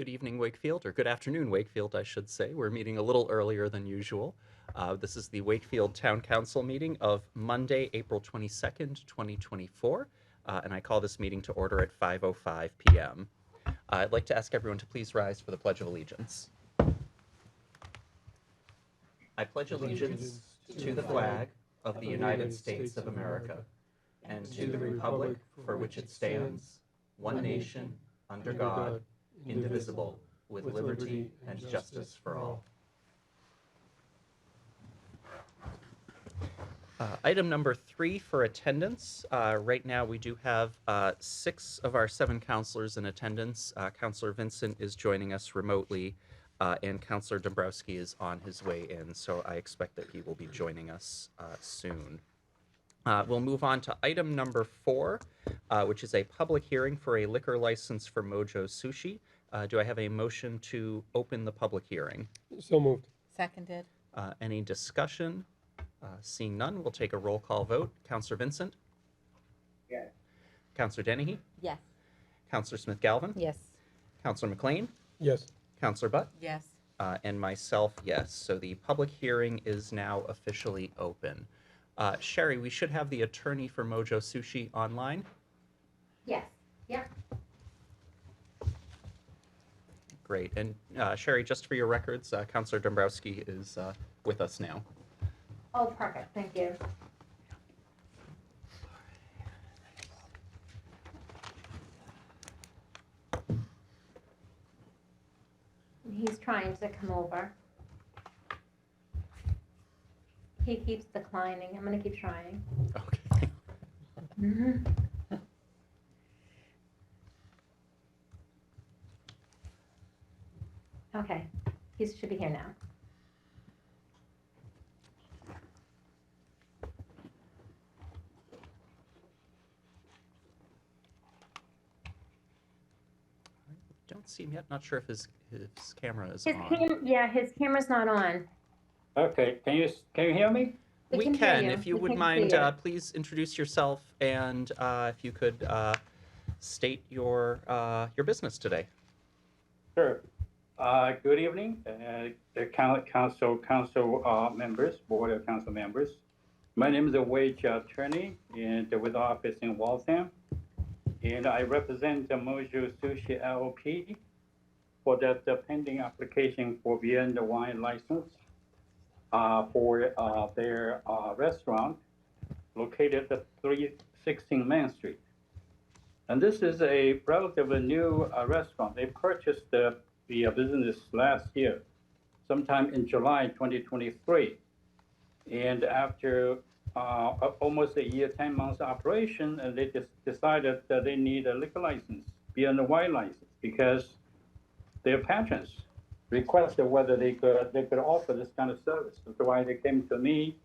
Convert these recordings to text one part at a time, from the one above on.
Good evening, Wakefield, or good afternoon, Wakefield, I should say. We're meeting a little earlier than usual. This is the Wakefield Town Council meeting of Monday, April 22nd, 2024, and I call this meeting to order at 5:05 p.m. I'd like to ask everyone to please rise for the Pledge of Allegiance. I pledge allegiance to the flag of the United States of America and to the republic for which it stands, one nation, under God, indivisible, with liberty and justice for all. Item number 3 for attendance. Right now we do have 6 of our 7 counselors in attendance. Counselor Vincent is joining us remotely, and Counselor Dombrowski is on his way in, so I expect that he will be joining us soon. We'll move on to item number 4, which is a public hearing for a liquor license for Mojo Sushi. Do I have a motion to open the public hearing? So moved. Seconded. Any discussion? Seeing none, we'll take a roll call vote. Counselor Vincent? Yes. Counselor Dennehy? Yes. Counselor Smith-Galvin? Yes. Counselor McLean? Yes. Counselor Butt? Yes. And myself, yes. So the public hearing is now officially open. Sherry, we should have the attorney for Mojo Sushi online. Yes. Yep. Great. And Sherry, just for your records, Counselor Dombrowski is with us now. Oh, perfect. Thank you. He's trying to come over. He keeps declining. I'm going to keep trying. Okay. Okay. He should be here now. Don't see him yet. Not sure if his camera is His on. his camera's not on. Okay, can you hear me? We can hear can. you. If you We would can mind, see you. please introduce yourself and if you could state your business today. Sure. Good evening, the council members, board of council members. My name is a wage attorney and with office in Waltham, and I represent the Mojo Sushi LLP for the pending application for Beyond the Wine license for their restaurant located at 316 Main Street. And this is a relatively new restaurant. They purchased the business last year, sometime in July 2023. And after almost a year, 10 months operation, and they just decided that they need a liquor license, Beyond the Wine license, because their patrons requested whether they could offer this kind of service. That's why they came to me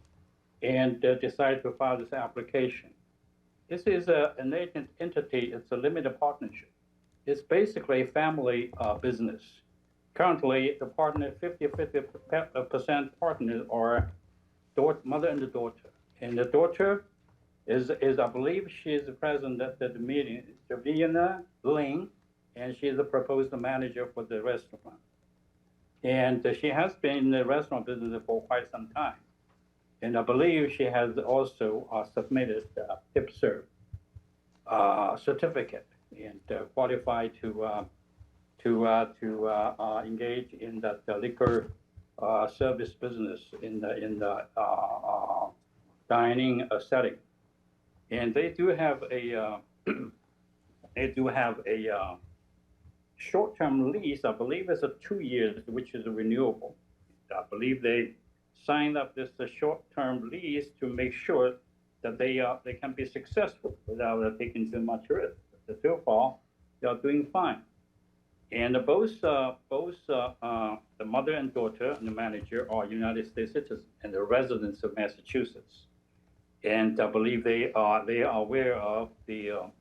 and decided to file this application. This is an entity. It's a limited partnership. It's basically a family business. Currently, the partner, 50% partners are mother and the daughter. And the daughter is I believe she is present at the meeting, Javina Ling, and she is the proposed manager for the restaurant. And she has been in the restaurant business for quite some time. And I believe she has also submitted a tip serve certificate and qualified to engage in the liquor service business in the dining setting. And they do have a short-term lease. I believe it's a 2 years, which is renewable. I believe they signed up this short-term lease to make sure that they can be successful without taking too much risk. So far, they are doing fine. And both the mother and daughter and the manager are United States citizens and the residents of Massachusetts. And I believe they are aware of the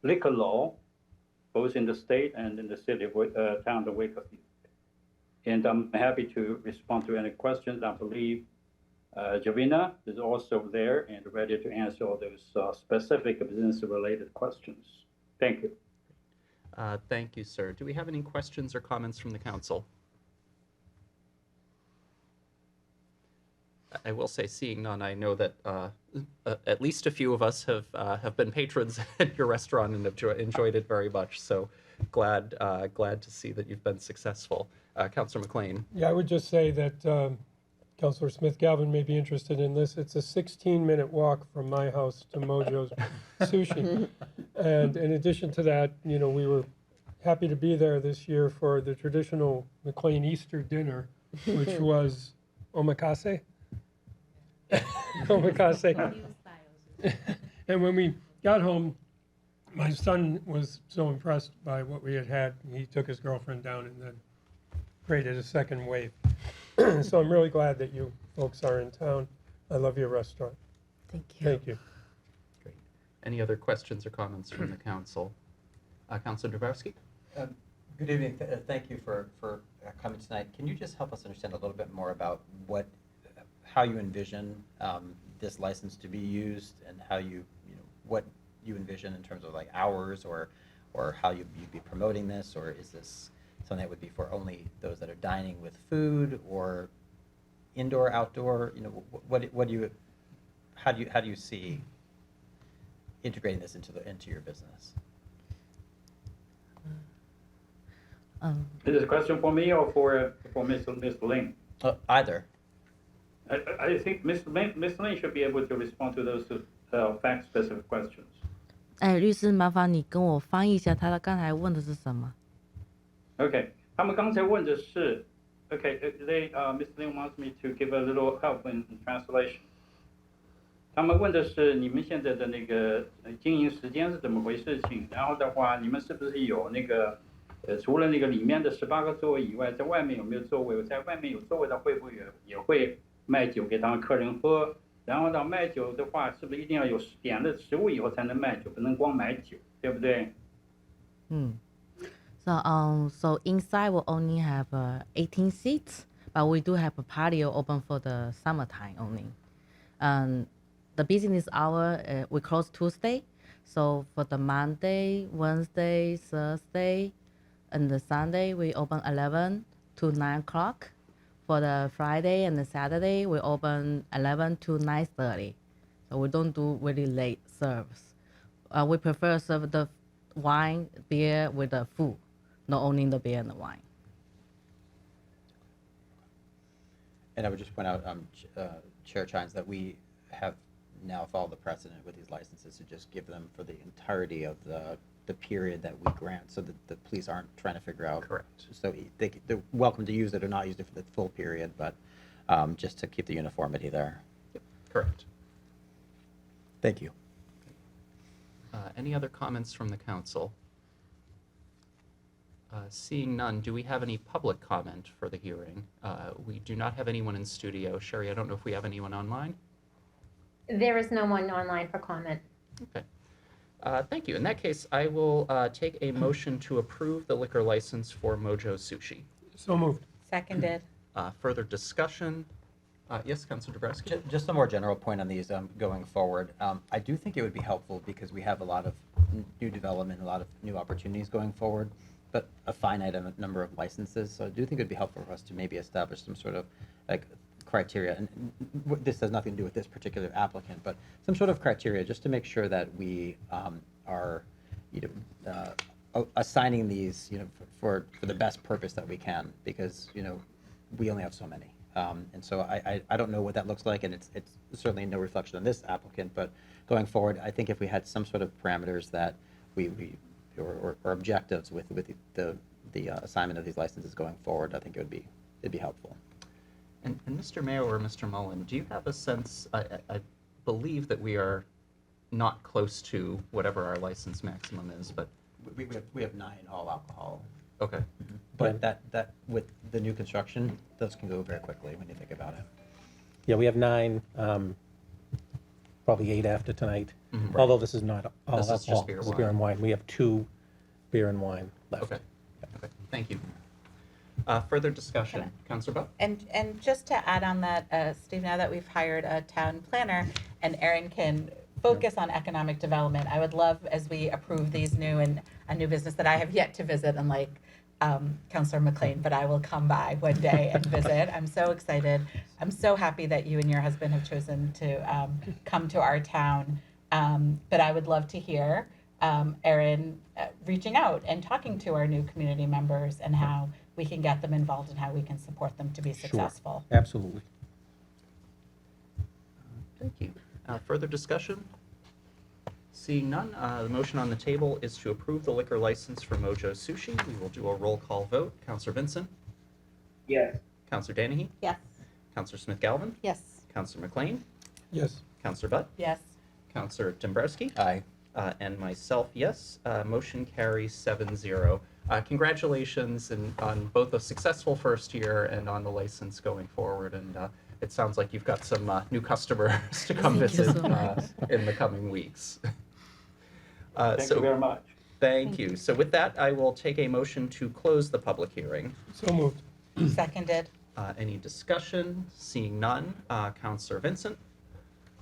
liquor law, both in the state and in the city of town of Wakefield. And I'm happy to respond to any questions. I believe Javina is also there and ready to answer all those specific business-related questions. Thank you. Thank you, sir. Do we have any questions or comments from the council? I will say, seeing none, I know that at least a few of us have been patrons at your restaurant and have enjoyed it very much. So glad to see that you've been successful. Councilor McLean. Yeah, I would just say that Councilor Smith Galvin may be interested in this. It's a 16-minute walk from my house to Mojo's Sushi. And in addition to that, we were happy to be there this year for the traditional McLean Easter dinner, which was omakase. Omakase. And when we got home, my son was so impressed by what we had. He took his girlfriend down and then created a second wave. So I'm really glad that you folks are in town. I love your restaurant. Thank you. Thank you. Great. Any other questions or comments from the council? Councilor Dabrowski? Good evening. Thank you for coming tonight. Can you just help us understand a little bit more about how you envision this license to be used, and how what you envision in terms of like hours or how you'd be promoting this, or is this something that would be for only those that are dining with food, or indoor, outdoor? How do you see integrating this into your business? Is this a question for me or for Mr. Lin? Either. I think Mr. Lin should be able to respond to those fact-specific questions. 律师，麻烦你跟我翻译一下，他刚才问的是什么？ Okay, 他们刚才问的是 Okay, Mr. Lin wants me to give a little help in translation. 他们问的是你们现在的那个经营时间是怎么回事情，然后的话，你们是不是有那个除了那个里面的18个座位以外，在外面有没有座位？在外面有座位的会不会也会卖酒给他们客人喝？然后呢，卖酒的话，是不是一定要有点了食物以后才能卖酒，不能光买酒，对不对？ So inside we only have 18 seats, but we do have a patio open for the summertime only. The business hour we close Tuesday, so for the Monday, Wednesday, Thursday, and the Sunday we open 11 to 9 o'clock. For the Friday and the Saturday we open 11 to 9:30. So we don't do really late service. We prefer serve the wine, beer with the food, not only the beer and the wine. And I would just point out, Chair Chines, that we have now followed the precedent with these licenses to just give them for the entirety of the period that we grant, so that the police aren't trying to figure out. Correct. So they're welcome to use it or not use it for the full period, but just to keep the uniformity there. Yep. Correct. Thank you. Any other comments from the council? Seeing none, do we have any public comment for the hearing? We do not have anyone in studio. Sherry, I don't know if we have anyone online. There is no one online for comment. Okay. Thank you. In that case, I will take a motion to approve the liquor license for Mojo Sushi. So moved. Seconded. Further discussion? Yes, Councilor Dabrowski? Just a more general point on these going forward. I do think it would be helpful, because we have a lot of new development, a lot of new opportunities going forward, but a finite number of licenses. So I do think it would be helpful for us to maybe establish some sort of criteria. And this has nothing to do with this particular applicant, but some sort of criteria just to make sure that we are assigning these for the best purpose that we can, because we only have so many. And so I don't know what that looks like, and it's certainly no reflection on this applicant, but going forward, I think if we had some sort of parameters that or objectives with the assignment of these licenses going forward, I think it'd be helpful. And Mr. Mayo or Mr. Mullen, do you have a sense, I believe that we are not close to whatever our license maximum is, but. We have 9 all alcohol. Okay. But that with the new construction, those can go very quickly when you think about it. Yeah, we have 9, probably 8 after tonight. Mhm. Right. Although this is not all This is just alcohol. beer This is wine. beer and wine. We have 2 beer and wine left. Okay. Okay. Thank you. Further discussion. Councilor Buck? And just to add on that, Steve, now that we've hired a town planner, and Erin can focus on economic development. I would love, as we approve these a new business that I have yet to visit, unlike Councilor McLean, but I will come by one day and visit. I'm so excited. I'm so happy that you and your husband have chosen to come to our town. But I would love to hear Erin reaching out and talking to our new community members and how we can get them involved and how we can support them to be successful. Absolutely. Thank you. Further discussion? Seeing none, the motion on the table is to approve the liquor license for Mojo Sushi. We will do a roll call vote. Counselor Vincent? Yes. Counselor Danahy? Yes. Counselor Smith-Galvin? Yes. Counselor McLean? Yes. Counselor Butt? Yes. Counselor Dombrowski? Aye. And myself, yes. Motion carries 7-0. Congratulations on both a successful first year and on the license going forward. And it sounds like you've got some new customers to come Thank you visit so much. in the coming weeks. Thank you very much. Thank you. So with that, I will take a motion to close the public hearing. So moved. Seconded. Any discussion? Seeing none. Counselor Vincent?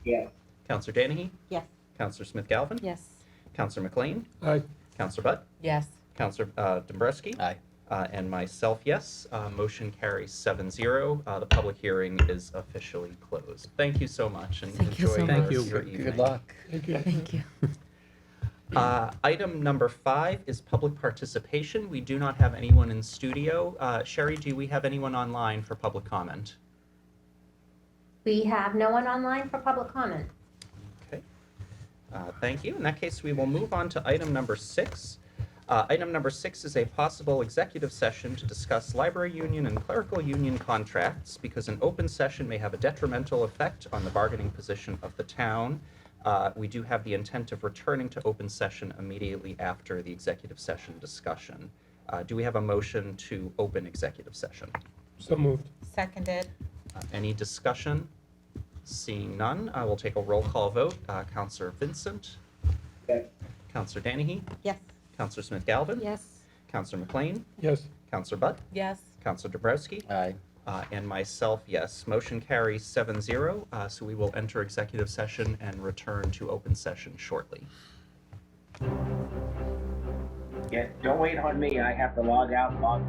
Yes. Counselor Danahy? Yes. Counselor Smith-Galvin? Yes. Counselor McLean? Aye. Counselor Butt? Yes. Counselor Dombrowski? Aye. And myself, yes. Motion carries 7-0. The public hearing is officially closed. Thank you so much, and Thank you enjoy so your, much. your evening. Good luck. Thank you. Thank you. Item number 5 is public participation. We do not have anyone in studio. Sherry, do we have anyone online for public comment? We have no one online for public comment. Okay. Thank you. In that case, we will move on to item number 6. Item number 6 is a possible executive session to discuss library union and clerical union contracts because an open session may have a detrimental effect on the bargaining position of the town. We do have the intent of returning to open session immediately after the executive session discussion. Do we have a motion to open executive session? So moved. Seconded. Any discussion? Seeing none, I will take a roll call vote. Counselor Vincent? Yes. Counselor Danahy? Yes. Counselor Smith-Galvin? Yes. Counselor McLean? Yes. Counselor Butt? Yes. Counselor Dabrowski? Aye. And myself, yes. Motion carries 7-0. So we will enter executive session and return to open session shortly. Yeah, don't wait on me. I have to log out and log.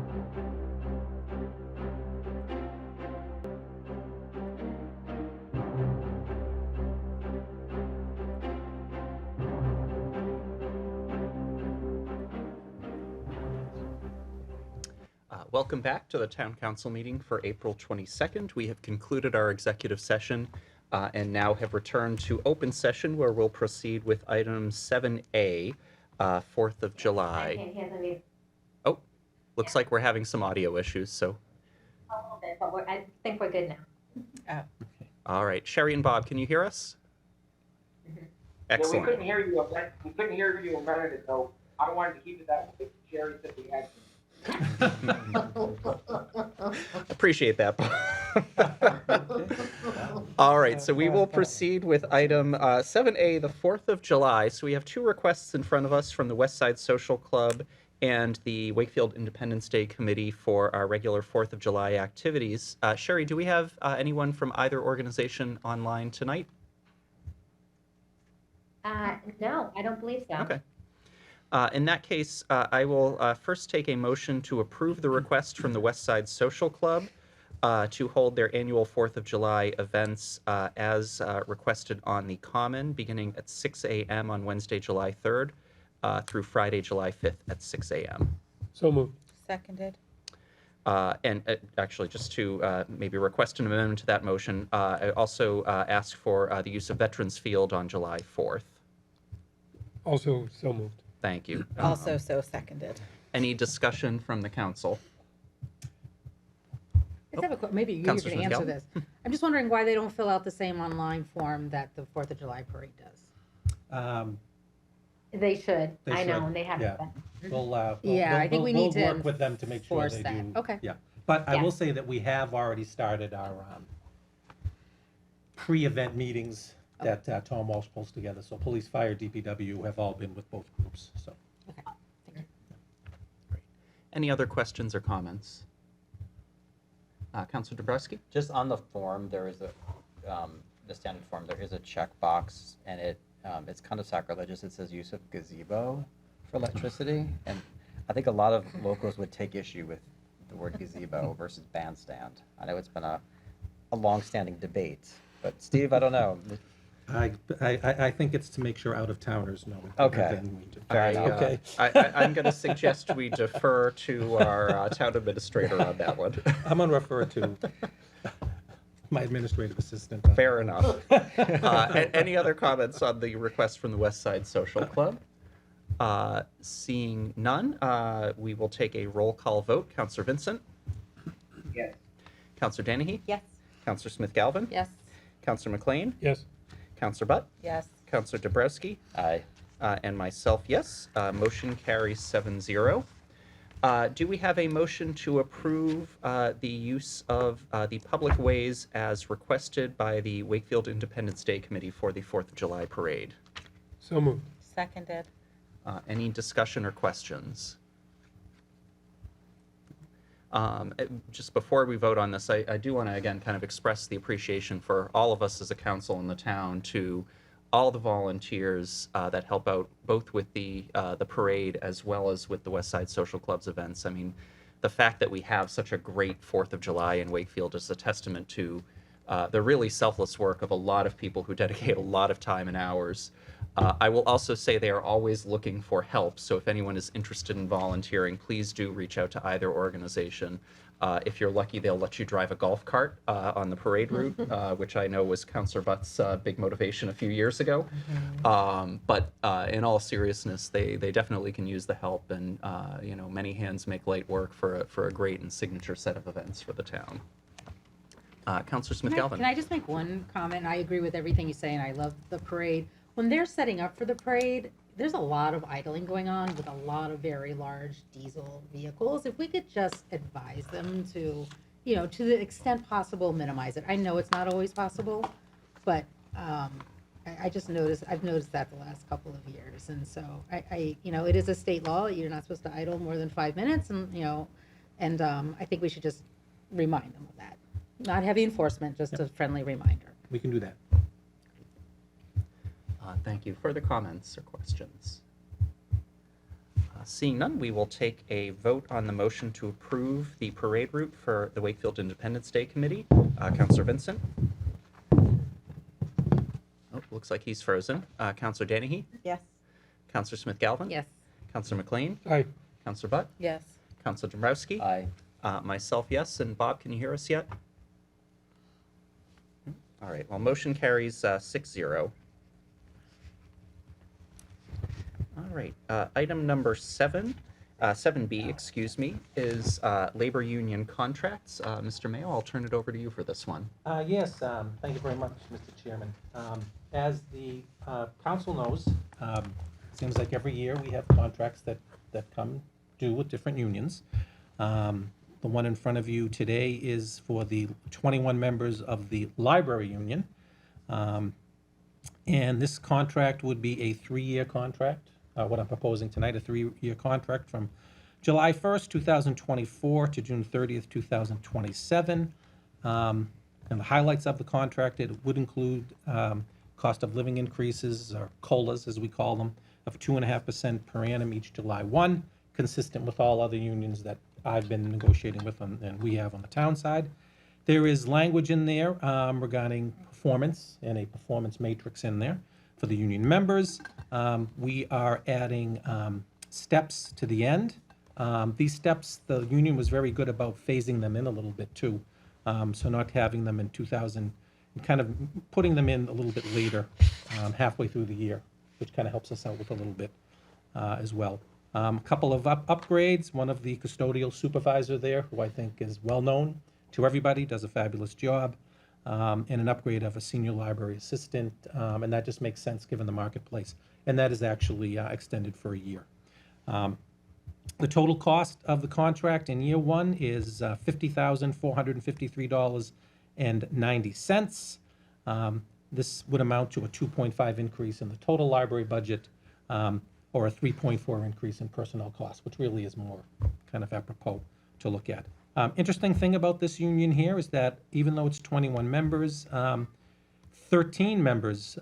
Welcome back to the Town Council meeting for April 22nd. We have concluded our executive session and now have returned to open session where we'll proceed with item 7A, 4th of I July. can't hear them either. Oh, looks like we're having some audio issues, so. A little bit, but I think we're good now. All right, Sherry and Bob, can you hear us? Yeah, we Excellent. couldn't hear you. We couldn't hear you a minute ago. I wanted to keep it that way. Jerry said we had. Appreciate that. All right, so we will proceed with item 7A, the 4th of July. So we have 2 requests in front of us from the West Side Social Club and the Wakefield Independence Day Committee for our regular 4th of July activities. Sherry, do we have anyone from either organization online tonight? No, I don't believe so. Okay. In that case, I will first take a motion to approve the request from the West Side Social Club to hold their annual 4th of July events as requested on the Common, beginning at 6 a.m. on Wednesday, July 3rd, through Friday, July 5th at 6 a.m. So moved. Seconded. And actually, just to maybe request an amendment to that motion, I also ask for the use of Veterans Field on July 4th. Also so moved. Thank you. Also so seconded. Any discussion from the council? I just have a maybe you Councilor can answer Smith-Galvin? this. I'm just wondering why they don't fill out the same online form that the 4th of July parade does. They should. They I know, should, and they haven't yeah. been. Yeah, I think we need to work with them to make sure enforce they that. do. Okay. Yeah, but I Yeah. will say that we have already started our pre-event meetings that Tom Walsh pulls together. So police, fire, DPW have all been with both groups, so. Okay. Thank you. Any other questions or comments? Councilor Dabrowski? Just on the form, there is a, the standard form, there is a checkbox, and it it's kind of sacrilegious. It says use of gazebo for electricity, and I think a lot of locals would take issue with the word gazebo versus bandstand. I know it's been a long-standing debate, but Steve, I don't know. I think it's to make sure out-of-towners know. Okay. Fair enough. Okay. I'm going to suggest we defer to our town administrator on that one. I'm going to refer to my administrative assistant. Fair enough. Any other comments on the request from the West Side Social Club? Seeing none, we will take a roll call vote. Counselor Vincent? Yes. Counselor Dennehy? Yes. Counselor Smith-Galvin? Yes. Counselor McLean? Yes. Counselor Butt? Yes. Counselor Dabrowski? Aye. And myself, yes. Motion carries 7-0. Do we have a motion to approve the use of the public ways as requested by the Wakefield Independence Day Committee for the 4th of July parade? So moved. Seconded. Any discussion or questions? Just before we vote on this, I do want to again kind of express the appreciation for all of us as a council in the town to all the volunteers that help out both with the parade as well as with the West Side Social Club's events. I mean, the fact that we have such a great 4th of July in Wakefield is a testament to the really selfless work of a lot of people who dedicate a lot of time and hours. I will also say they are always looking for help, so if anyone is interested in volunteering, please do reach out to either organization. If you're lucky, they'll let you drive a golf cart on the parade route, which I know was Councillor Butt's big motivation a few years ago. But in all seriousness, they definitely can use the help, and many hands make light work for a great and signature set of events for the town. Councillor Smith-Galvin. Can I just make one comment? I agree with everything you say, and I love the parade. When they're setting up for the parade, there's a lot of idling going on with a lot of very large diesel vehicles. If we could just advise them to, to the extent possible, minimize it. I know it's not always possible, but I just I've noticed that the last couple of years. And so it is a state law. You're not supposed to idle more than 5 minutes, and I think we should just remind them of that. Not heavy enforcement, just a friendly reminder. We can do that. Thank you. Further comments or questions? Seeing none, we will take a vote on the motion to approve the parade route for the Wakefield Independence Day Committee. Councillor Vincent? Oh, looks like he's frozen. Councillor Dennehy? Yes. Councillor Smith-Galvin? Yes. Councillor McLean? Aye. Councillor Butt? Yes. Councillor Dombrowski? Aye. Myself, yes. And Bob, can you hear us yet? All right. Well, motion carries 6-0. All right. Item number 7B, excuse me, is labor union contracts. Mr. Mayo, I'll turn it over to you for this one. Yes, thank you very much, Mr. Chairman. As the council knows, seems like every year we have contracts that come due with different unions. The one in front of you today is for the 21 members of the library union. And this contract would be a 3-year contract. What I'm proposing tonight, a 3-year contract from July 1st, 2024 to June 30th, 2027. And the highlights of the contract, it would include cost of living increases, or COLAs as we call them, of 2.5% per annum each July 1, consistent with all other unions that I've been negotiating with and we have on the town side. There is language in there regarding performance and a performance matrix in there for the union members. We are adding steps to the end. These steps, the union was very good about phasing them in a little bit too. So not having them in 2000, kind of putting them in a little bit later, halfway through the year, which kind of helps us out with a little bit as well. A couple of upgrades. One of the custodial supervisor there, who I think is well known to everybody, does a fabulous job. And an upgrade of a senior library assistant, and that just makes sense given the marketplace. And that is actually extended for a year. The total cost of the contract in year 1 is $50,453.90. This would amount to a 2.5 increase in the total library budget, or a 3.4 increase in personnel costs, which really is more kind of apropos to look at. Interesting thing about this union here is that even though it's 21 members, 13 members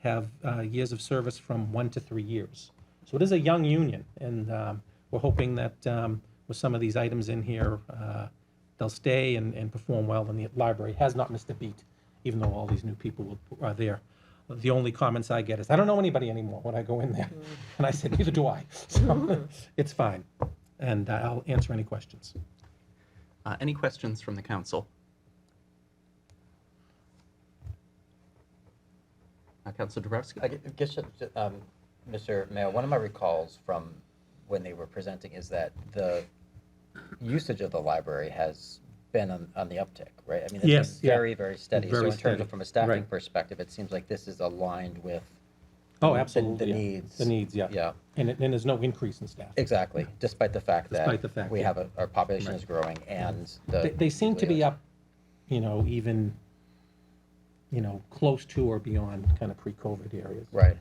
have years of service from 1 to 3 years. So it is a young union, and we're hoping that with some of these items in here, they'll stay and perform well, and the library has not missed a beat, even though all these new people are there. The only comments I get is, I don't know anybody anymore when I go in there. And I said, neither do I. So it's fine. And I'll answer any questions. Any questions from the council? Councilor Dabrowski? I guess, Mr. Mayor, one of my recalls from when they were presenting is that the usage of the library has been on the uptick, right? I mean, it's Yes, been yeah. very, very steady. Very So in terms steady. of, from a staffing Right. perspective, it seems like this is aligned with Oh, the absolutely. yeah. needs. The needs, yeah. Yeah, And there's no increase in staff. exactly, despite the fact Despite the fact, we yeah. have our population Right. is growing and They seem to be up, even, close to or beyond kind of pre-COVID areas. Right.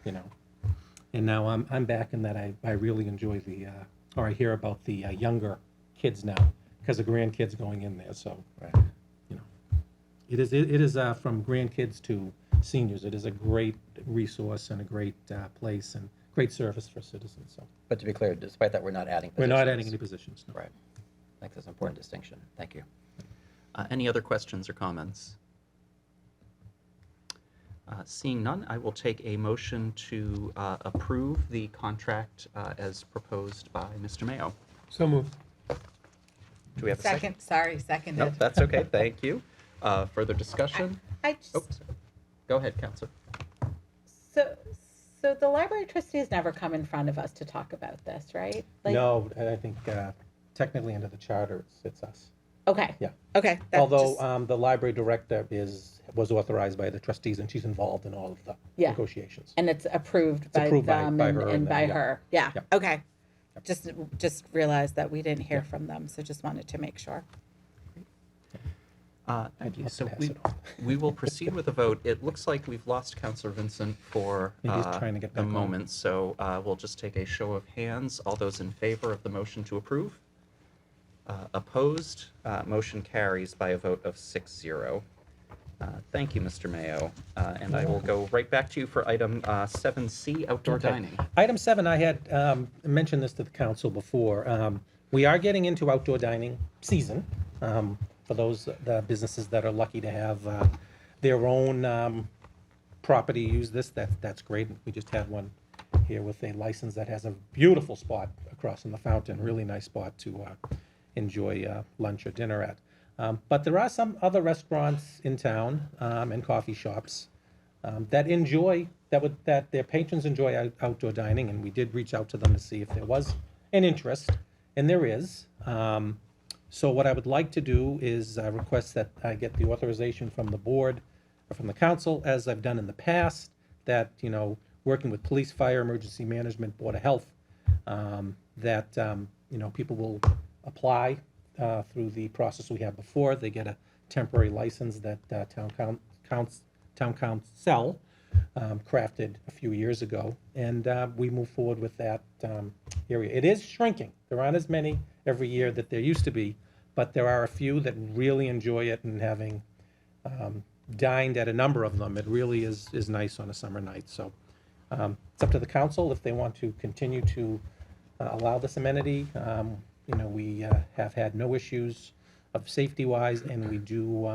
And now I'm back in that I really enjoy or I hear about the younger kids now, because of grandkids going in there, so. Right. It is from grandkids to seniors, it is a great resource and a great place and great service for citizens, so. But to be clear, despite that, we're not adding We're positions. not adding any positions, no. Right. I think that's an important distinction. Thank you. Any other questions or comments? Seeing none, I will take a motion to approve the contract as proposed by Mr. Mayo. So moved. Do we have a second? Seconded. No, that's okay. Thank you. Further discussion? I just, Oh, sorry. Go ahead, Counselor. so the library trustees never come in front of us to talk about this, right? Like- No, I think technically under the charter, it's us. Okay. Yeah. Okay. that Although just- the library director was authorized by the trustees, and she's involved in all of the Yeah. negotiations. And it's approved by approved by- them by and her and and by them, yeah. her. Yeah, Yeah. okay. Just realized that we didn't hear from them, so just wanted to make sure. Thank you. love to So pass we, it on. we will proceed with a vote. It looks like we've lost Counselor Vincent for Maybe he's trying to get the back on. moment, so we'll just take a show of hands. All those in favor of the motion to approve? Opposed? Motion carries by a vote of 6-0. Thank you, Mr. Mayo. And I will go right back to you for item 7C, outdoor Okay. dining. Item 7, I had mentioned this to the council before. We are getting into outdoor dining season. For those the businesses that are lucky to have their own property use this, that's great. We just had one here with a license that has a beautiful spot across from the fountain, really nice spot to enjoy lunch or dinner at. But there are some other restaurants in town and coffee shops that their patrons enjoy outdoor dining, and we did reach out to them to see if there was an interest, and there is. So what I would like to do is request that I get the authorization from the board or from the council, as I've done in the past, that, working with police, fire, emergency management, board of health, that, people will apply through the process we had before. They get a temporary license that town council crafted a few years ago, and we move forward with that area. It is shrinking. There aren't as many every year that there used to be, but there are a few that really enjoy it, and having dined at a number of them, it really is nice on a summer night. So it's up to the council if they want to continue to allow this amenity. We have had no issues of safety-wise, and we do,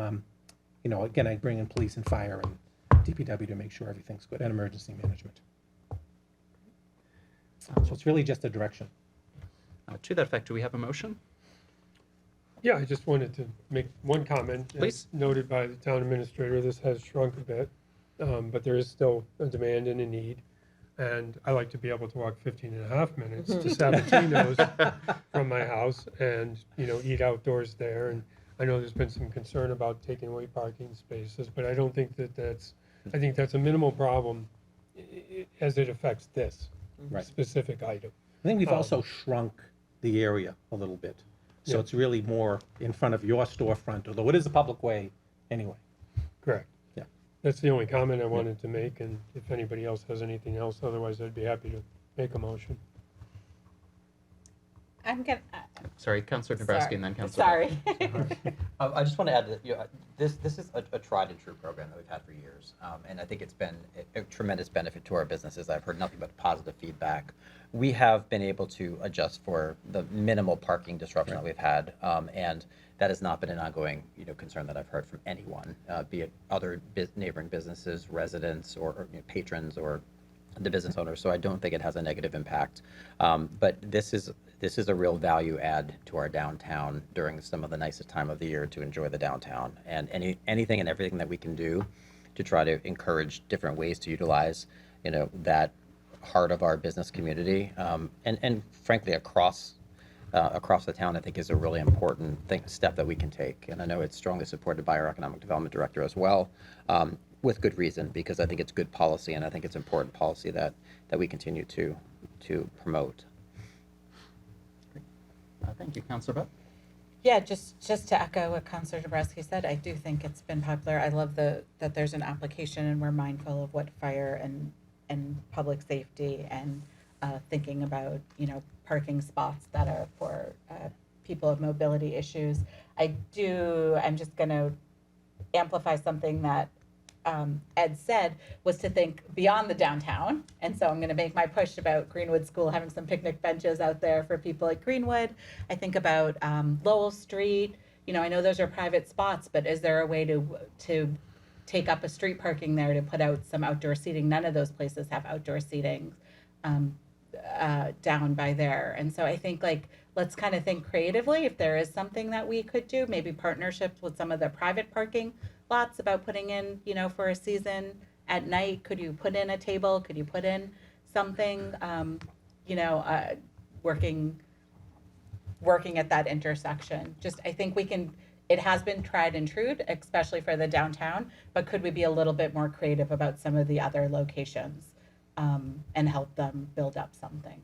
again, I bring in police and fire and DPW to make sure everything's good, and emergency management. So it's really just a direction. To that effect, do we have a motion? Yeah, I just wanted to make one comment. As Please. noted by the town administrator, this has shrunk a bit, but there is still a demand and a need. And I like to be able to walk 15 and a half minutes to Sabatino's from my house and, eat outdoors there. And I know there's been some concern about taking away parking spaces, but I don't think I think that's a minimal problem as it affects this Right. specific item. I think we've also shrunk the area a little bit. So Yeah. it's really more in front of your storefront, although it is a public way anyway. Correct. Yeah. That's the only comment I wanted to make, and if anybody else has anything else, otherwise I'd be happy to make a motion. I'm gonna. Sorry, Councilor Dabrowski Sorry. and then Councilor. Sorry. I just want to add that this is a tried and true program that we've had for years, and I think it's been a tremendous benefit to our businesses. I've heard nothing but positive feedback. We have been able to adjust for the minimal parking disruption that we've had, and that has not been an ongoing concern that I've heard from anyone, be it other neighboring businesses, residents, or patrons, or the business owners. So I don't think it has a negative impact. But this is a real value add to our downtown during some of the nicest time of the year to enjoy the downtown, and anything and everything that we can do to try to encourage different ways to utilize that heart of our business community, and frankly across the town, I think is a really important step that we can take. And I know it's strongly supported by our economic development director as well, with good reason, because I think it's good policy, and I think it's important policy that we continue to promote. Thank you, Councilor Butt. Yeah, just to echo what Councilor Dabrowski said, I do think it's been popular. I love that there's an application, and we're mindful of what fire and public safety and thinking about parking spots that are for people with mobility issues. I'm just going to amplify something that Ed said, was to think beyond the downtown. And so I'm going to make my push about Greenwood School having some picnic benches out there for people at Greenwood. I think about Lowell Street. I know those are private spots, but is there a way to take up a street parking there to put out some outdoor seating? None of those places have outdoor seating down by there. And so I think let's kind of think creatively if there is something that we could do, maybe partnerships with some of the private parking lots about putting in, for a season at night. Could you put in a table? Could you put in something, working at that intersection? Just, I think it has been tried and true, especially for the downtown, but could we be a little bit more creative about some of the other locations and help them build up something?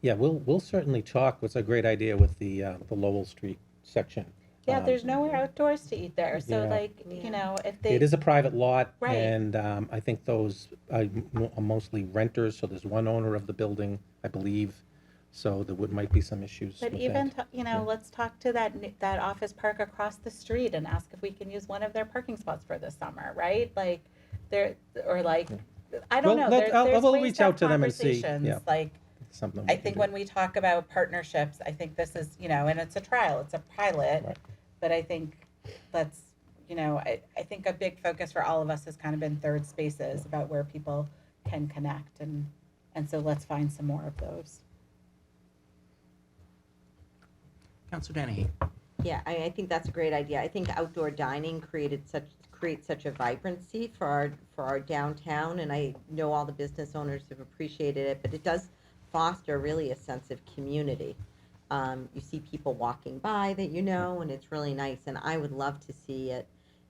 Yeah, we'll certainly talk. It's a great idea with the Lowell Street section. Yeah, there's nowhere outdoors to eat there. So Yeah. if they. It is a private lot, Right. and I think those are mostly renters, so there's one owner of the building, I believe, so there might be some issues But with even, that. let's talk to that office park across the street and ask if we can use one of their parking spots for the summer, right? I don't know. Well, There's we'll ways reach to have out to them and see, conversations. yeah. Something we I can think do. when we talk about partnerships, I think this is, and it's a trial, it's a pilot, Right. but I think let's, I think a big focus for all of us has kind of been third spaces about where people can connect, and so let's find some more of those. Councilor Danahy. Yeah, I think that's a great idea. I think outdoor dining creates such a vibrancy for our downtown, and I know all the business owners have appreciated it, but it does foster really a sense of community. You see people walking by that and it's really nice, and I would love to see it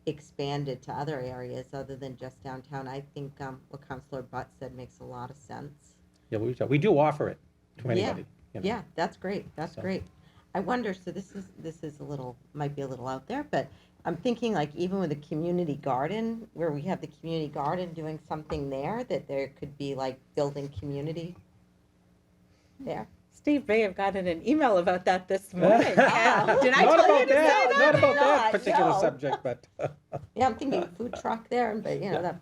expanded to other areas other than just downtown. I think what Councilor Butt said makes a lot of sense. Yeah, we do offer it to anybody. Yeah, that's great. That's So. great. I wonder. So this is might be a little out there, but I'm thinking even with a community garden, where we have the community garden, doing something there that there could be building community there. Steve may have gotten an email about that this morning. Yeah. Did I Not tell you about to say that. that? Not about that Not, particular no. subject, but. Yeah, I'm thinking food truck there, but that's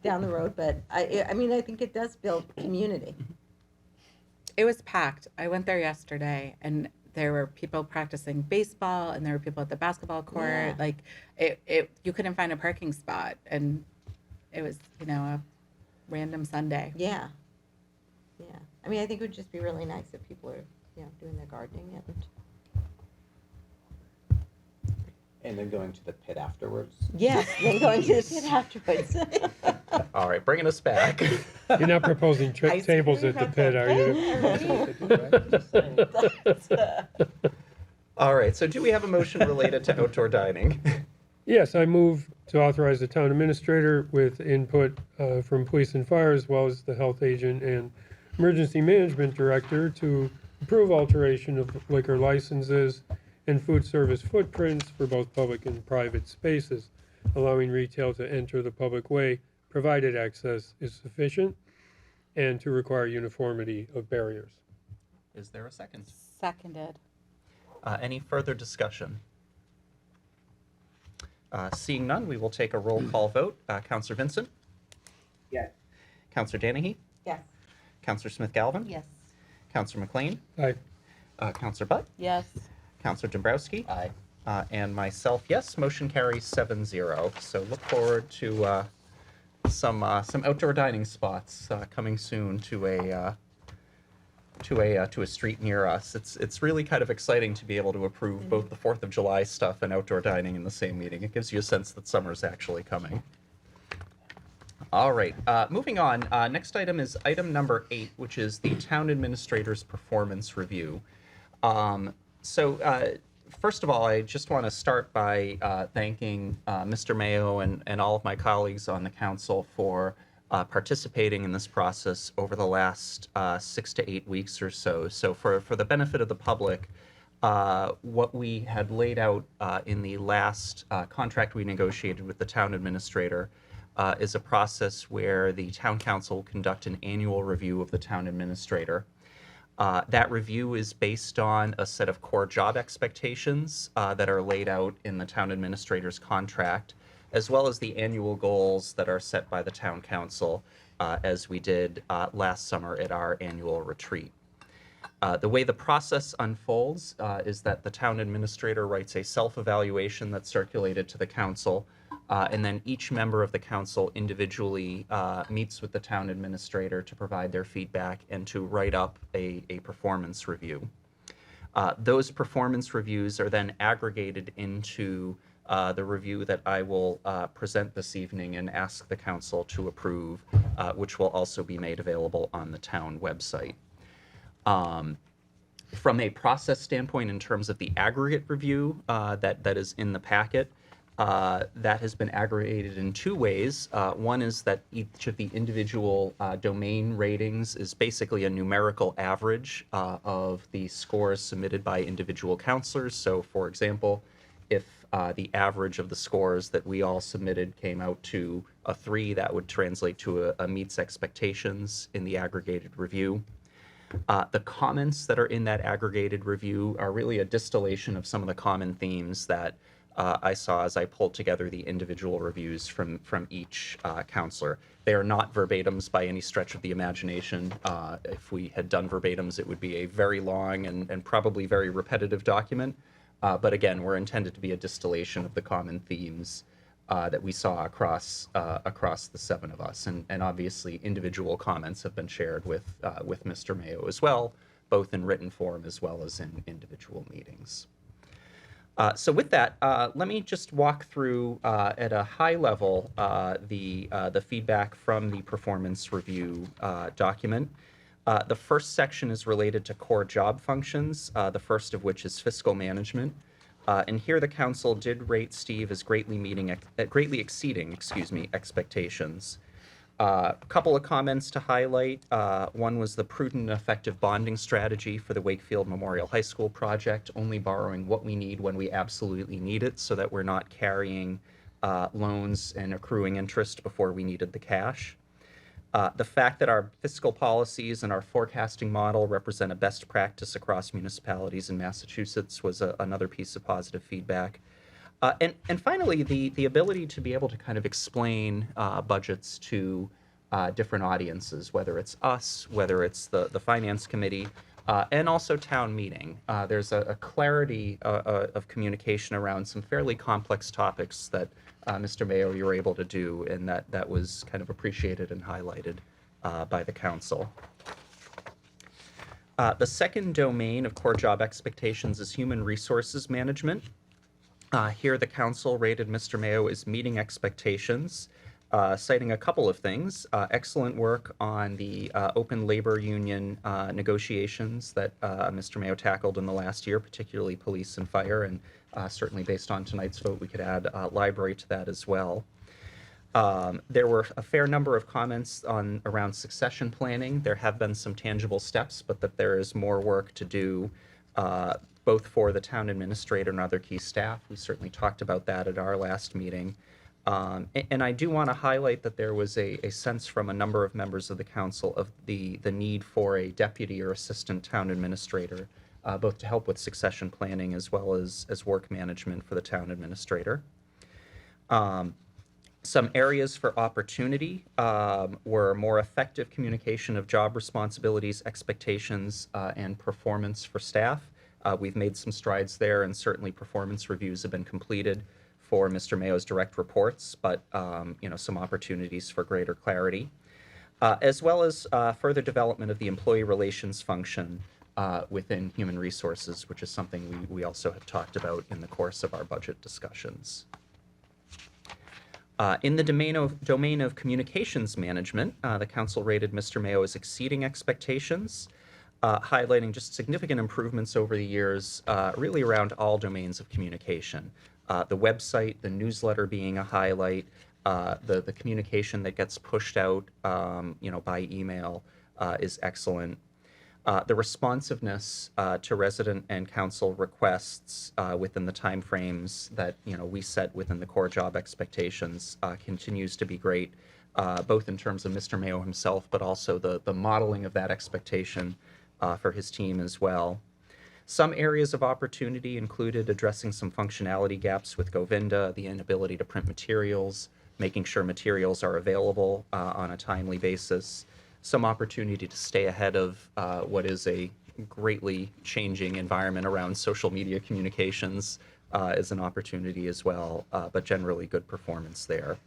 down the road. But I mean, I think it does build community. It was packed. I went there yesterday, and there were people practicing baseball, and there were people at the basketball court. Yeah. You couldn't find a parking spot, and it was a random Sunday. Yeah. Yeah. I mean, I think it would just be really nice if people are doing their gardening And then going to the pit afterwards. Yes, then going to the pit afterwards. All right, bringing us back. You're not proposing Ice tables cream at the at pit, are you? All right, so do we have a motion related to outdoor dining? Yes, I move to authorize the town administrator with input from police and fire, as well as the health agent and emergency management director, to approve alteration of liquor licenses and food service footprints for both public and private spaces, allowing retail to enter the public way, provided access is sufficient, and to require uniformity of barriers. Is there a second? Seconded. Any further discussion? Seeing none, we will take a roll call vote. Counselor Vincent? Yes. Counselor Danahy? Yes. Counselor Smith-Galvin? Yes. Counselor McLean? Aye. Counselor Butt? Yes. Counselor Dombrowski? Aye. And myself, yes. Motion carries 7-0. So look forward to some outdoor dining spots coming soon to a street near us. It's really kind of exciting to be able to approve both the 4th of July stuff and outdoor dining in the same meeting. It gives you a sense that summer's actually coming. All right, moving on. Next item is item number 8, which is the town administrator's performance review. First of all, I just want to start by thanking Mr. Mayo and all of my colleagues on the council for participating in this process over the last 6 to 8 weeks or so. So for the benefit of the public, what we had laid out in the last contract we negotiated with the town administrator is a process where the town council will conduct an annual review of the town administrator. That review is based on a set of core job expectations that are laid out in the town administrator's contract, as well as the annual goals that are set by the town council, as we did last summer at our annual retreat. The way the process unfolds is that the town administrator writes a self-evaluation that's circulated to the council, and then each member of the council individually meets with the town administrator to provide their feedback and to write up a performance review. Those performance reviews are then aggregated into the review that I will present this evening and ask the council to approve, which will also be made available on the town website. From a process standpoint, in terms of the aggregate review that is in the packet, that has been aggregated in 2 ways. One is that each of the individual domain ratings is basically a numerical average of the scores submitted by individual counselors. So, for example, if the average of the scores that we all submitted came out to a 3, that would translate to a meets expectations in the aggregated review. The comments that are in that aggregated review are really a distillation of some of the common themes that I saw as I pulled together the individual reviews from each counselor. They are not verbatims by any stretch of the imagination. If we had done verbatims, it would be a very long and probably very repetitive document. But again, we're intended to be a distillation of the common themes that we saw across the 7 of us. And obviously, individual comments have been shared with Mr. Mayo as well, both in written form as well as in individual meetings. So with that, let me just walk through at a high level the feedback from the performance review document. The first section is related to core job functions, the first of which is fiscal management. And here the council did rate Steve as greatly exceeding expectations. A couple of comments to highlight. One was the prudent and effective bonding strategy for the Wakefield Memorial High School project, only borrowing what we need when we absolutely need it so that we're not carrying loans and accruing interest before we needed the cash. The fact that our fiscal policies and our forecasting model represent a best practice across municipalities in Massachusetts was another piece of positive feedback. And finally, the ability to be able to kind of explain budgets to different audiences, whether it's us, whether it's the finance committee, and also town meeting. There's a clarity of communication around some fairly complex topics that Mr. Mayo, you were able to do, and that was kind of appreciated and highlighted by the council. The second domain of core job expectations is human resources management. Here, the council rated Mr. Mayo as meeting expectations, citing a couple of things. Excellent work on the open labor union negotiations that Mr. Mayo tackled in the last year, particularly police and fire, and certainly based on tonight's vote, we could add library to that as well. There were a fair number of comments around succession planning. There have been some tangible steps, but that there is more work to do both for the town administrator and other key staff. We certainly talked about that at our last meeting. And I do want to highlight that there was a sense from a number of members of the council of the need for a deputy or assistant town administrator both to help with succession planning as well as work management for the town administrator. Some areas for opportunity were more effective communication of job responsibilities, expectations, and performance for staff. We've made some strides there, and certainly performance reviews have been completed for Mr. Mayo's direct reports, but some opportunities for greater clarity, as well as further development of the employee relations function within human resources, which is something we also have talked about in the course of our budget discussions. In the domain of communications management, the council rated Mr. Mayo as exceeding expectations, highlighting just significant improvements over the years, really around all domains of communication. The website, the newsletter being a highlight, the communication that gets pushed out, by email is excellent. The responsiveness to resident and council requests within the timeframes that we set within the core job expectations continues to be great, both in terms of Mr. Mayo himself, but also the modeling of that expectation for his team as well. Some areas of opportunity included addressing some functionality gaps with Govinda, the inability to print materials, making sure materials are available on a timely basis, some opportunity to stay ahead of what is a greatly changing environment around social media communications is an opportunity as well, but generally good performance there.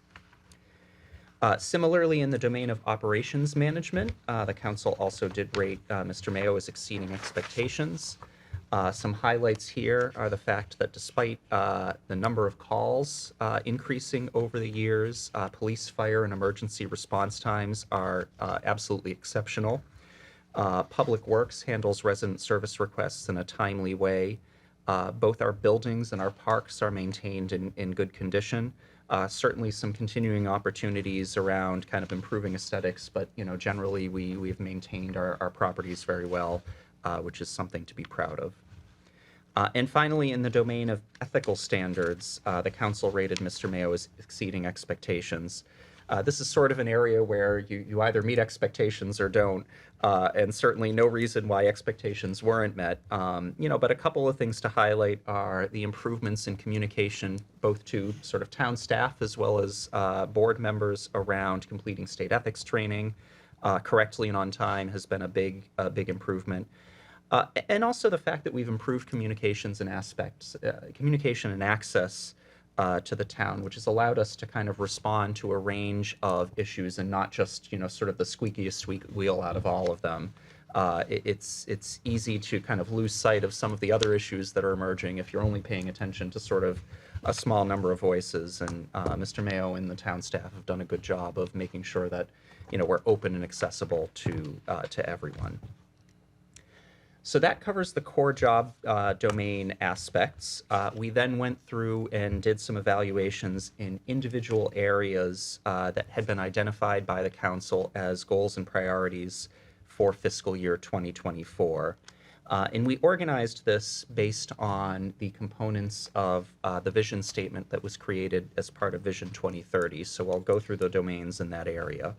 Similarly, in the domain of operations management, the council also did rate Mr. Mayo as exceeding expectations. Some highlights here are the fact that despite the number of calls increasing over the years, police, fire, and emergency response times are absolutely exceptional. Public Works handles resident service requests in a timely way. Both our buildings and our parks are maintained in good condition. Certainly some continuing opportunities around kind of improving aesthetics, but generally we've maintained our properties very well, which is something to be proud of. And finally, in the domain of ethical standards, the council rated Mr. Mayo as exceeding expectations. This is sort of an area where you either meet expectations or don't, and certainly no reason why expectations weren't met. But a couple of things to highlight are the improvements in communication, both to sort of town staff as well as board members around completing state ethics training correctly and on time has been a big improvement. And also the fact that we've improved communication and access to the town, which has allowed us to kind of respond to a range of issues and not just, sort of the squeakiest squeak wheel out of all of them. It's easy to kind of lose sight of some of the other issues that are emerging if you're only paying attention to sort of a small number of voices. And Mr. Mayo and the town staff have done a good job of making sure that, we're open and accessible to everyone. So that covers the core job domain aspects. We then went through and did some evaluations in individual areas that had been identified by the council as goals and priorities for fiscal year 2024. And we organized this based on the components of the vision statement that was created as part of Vision 2030. So I'll go through the domains in that area.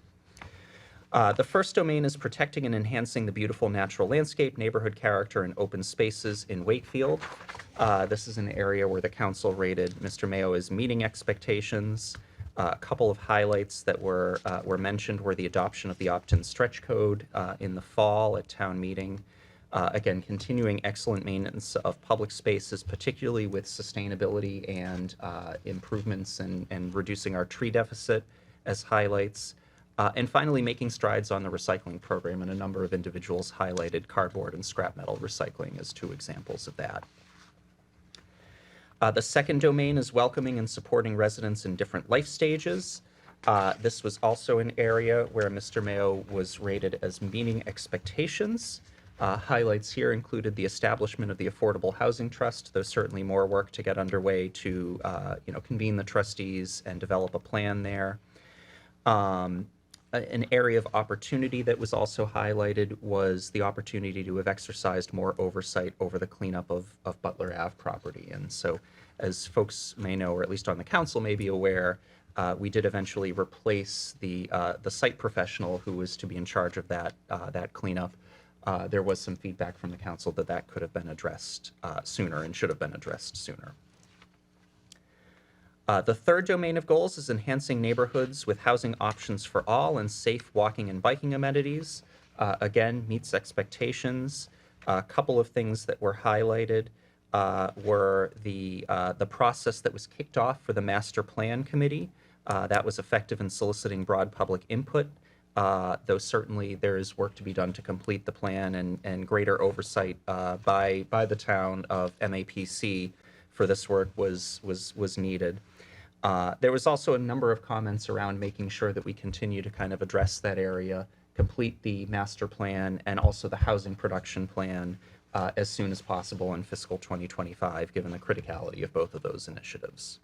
The first domain is protecting and enhancing the beautiful natural landscape, neighborhood character, and open spaces in Wakefield. This is an area where the council rated Mr. Mayo as meeting expectations. A couple of highlights that were mentioned were the adoption of the opt-in stretch code in the fall at town meeting. Again, continuing excellent maintenance of public spaces, particularly with sustainability and improvements and reducing our tree deficit as highlights. And finally, making strides on the recycling program, and a number of individuals highlighted cardboard and scrap metal recycling as two examples of that. The second domain is welcoming and supporting residents in different life stages. This was also an area where Mr. Mayo was rated as meeting expectations. Highlights here included the establishment of the Affordable Housing Trust. There's certainly more work to get underway to convene the trustees and develop a plan there. An area of opportunity that was also highlighted was the opportunity to have exercised more oversight over the cleanup of Butler Ave property. And so, as folks may know, or at least on the council may be aware, we did eventually replace the site professional who was to be in charge of that cleanup there was some feedback from the council that that could have been addressed sooner and should have been addressed sooner. The third domain of goals is enhancing neighborhoods with housing options for all and safe walking and biking amenities. Again, meets expectations. A couple of things that were highlighted were the process that was kicked off for the master plan committee. That was effective in soliciting broad public input, though certainly there is work to be done to complete the plan, and greater oversight by the town of MAPC for this work was needed. There was also a number of comments around making sure that we continue to kind of address that area, complete the master plan, and also the housing production plan as soon as possible in fiscal 2025, given the criticality of both of those initiatives.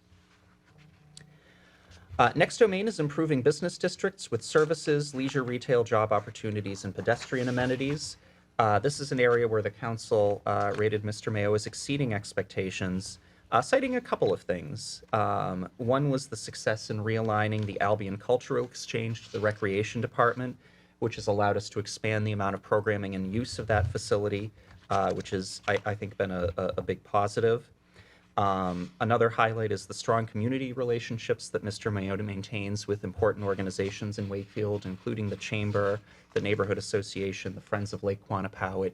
Next domain is improving business districts with services, leisure, retail, job opportunities, and pedestrian amenities. This is an area where the council rated Mr. Mayo as exceeding expectations, citing a couple of things. One was the success in realigning the Albion Cultural Exchange to the Recreation Department, which has allowed us to expand the amount of programming and use of that facility, which has, I think, been a big positive. Another highlight is the strong community relationships that Mr. Mayotta maintains with important organizations in Wakefield, including the Chamber, the Neighborhood Association, the Friends of Lake Quannapowitt,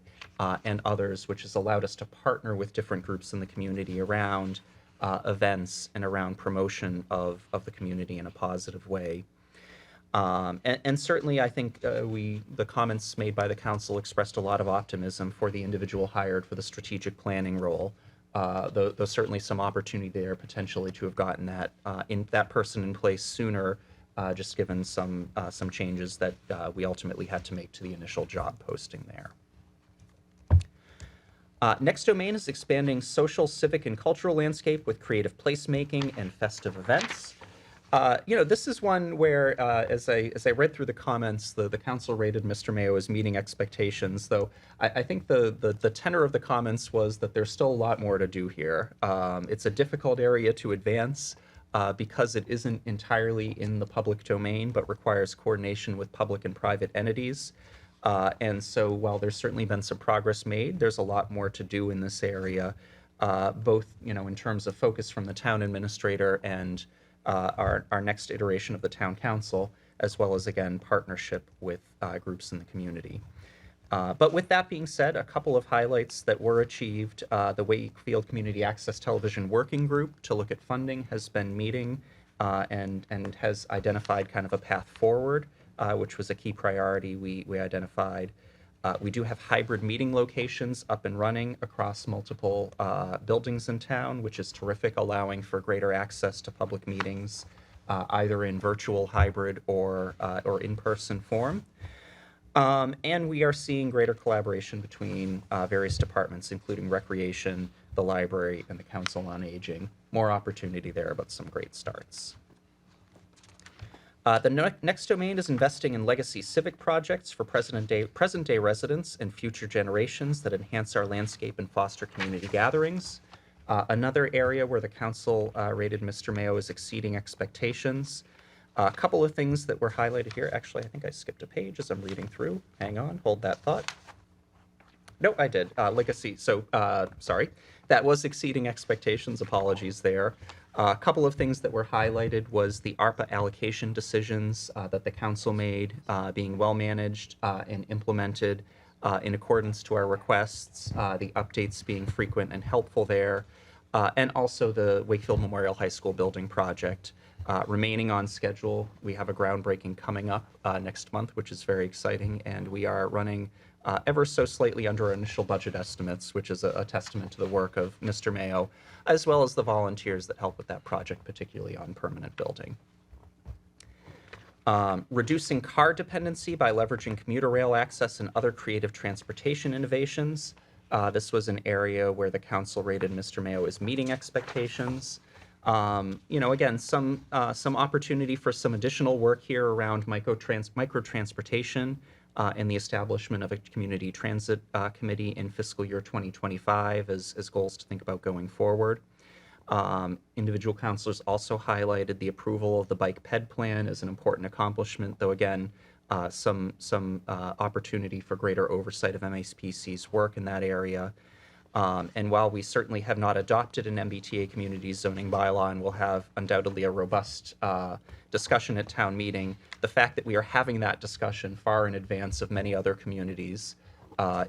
and others, which has allowed us to partner with different groups in the community around events and around promotion of the community in a positive way. And certainly, I think the comments made by the council expressed a lot of optimism for the individual hired for the strategic planning role. There's certainly some opportunity there potentially to have gotten that person in place sooner, just given some changes that we ultimately had to make to the initial job posting there. Next domain is expanding social, civic, and cultural landscape with creative placemaking and festive events. This is one where, as I read through the comments, the council rated Mr. Mayo as meeting expectations, though I think the tenor of the comments was that there's still a lot more to do here. It's a difficult area to advance because it isn't entirely in the public domain, but requires coordination with public and private entities. And so while there's certainly been some progress made, there's a lot more to do in this area, both in terms of focus from the town administrator and our next iteration of the town council, as well as, again, partnership with groups in the community. But with that being said, a couple of highlights that were achieved. The Wakefield Community Access Television Working Group to look at funding has been meeting and has identified kind of a path forward, which was a key priority we identified. We do have hybrid meeting locations up and running across multiple buildings in town, which is terrific, allowing for greater access to public meetings, either in virtual, hybrid, or in-person form. And we are seeing greater collaboration between various departments, including recreation, the library, and the Council on Aging. More opportunity there, but some great starts. The next domain is investing in legacy civic projects for present-day residents and future generations that enhance our landscape and foster community gatherings. Another area where the council rated Mr. Mayo as exceeding expectations. A couple of things that were highlighted here. Actually, I think I skipped a page as I'm reading through. Hang on, hold that thought. No, I did. Legacy. So, sorry. That was exceeding expectations. Apologies there. A couple of things that were highlighted was the ARPA allocation decisions that the council made being well managed and implemented in accordance to our requests, the updates being frequent and helpful there, and also the Wakefield Memorial High School building project remaining on schedule. We have a groundbreaking coming up next month, which is very exciting, and we are running ever so slightly under our initial budget estimates, which is a testament to the work of Mr. Mayo, as well as the volunteers that help with that project, particularly on permanent building. Reducing car dependency by leveraging commuter rail access and other creative transportation innovations. This was an area where the council rated Mr. Mayo as meeting expectations. Again, some opportunity for some additional work here around micro-transportation and the establishment of a community transit committee in fiscal year 2025 as goals to think about going forward. Individual councilors also highlighted the approval of the bike ped plan as an important accomplishment, though again, some opportunity for greater oversight of MASPC's work in that area. And while we certainly have not adopted an MBTA community zoning bylaw and will have undoubtedly a robust discussion at town meeting, the fact that we are having that discussion far in advance of many other communities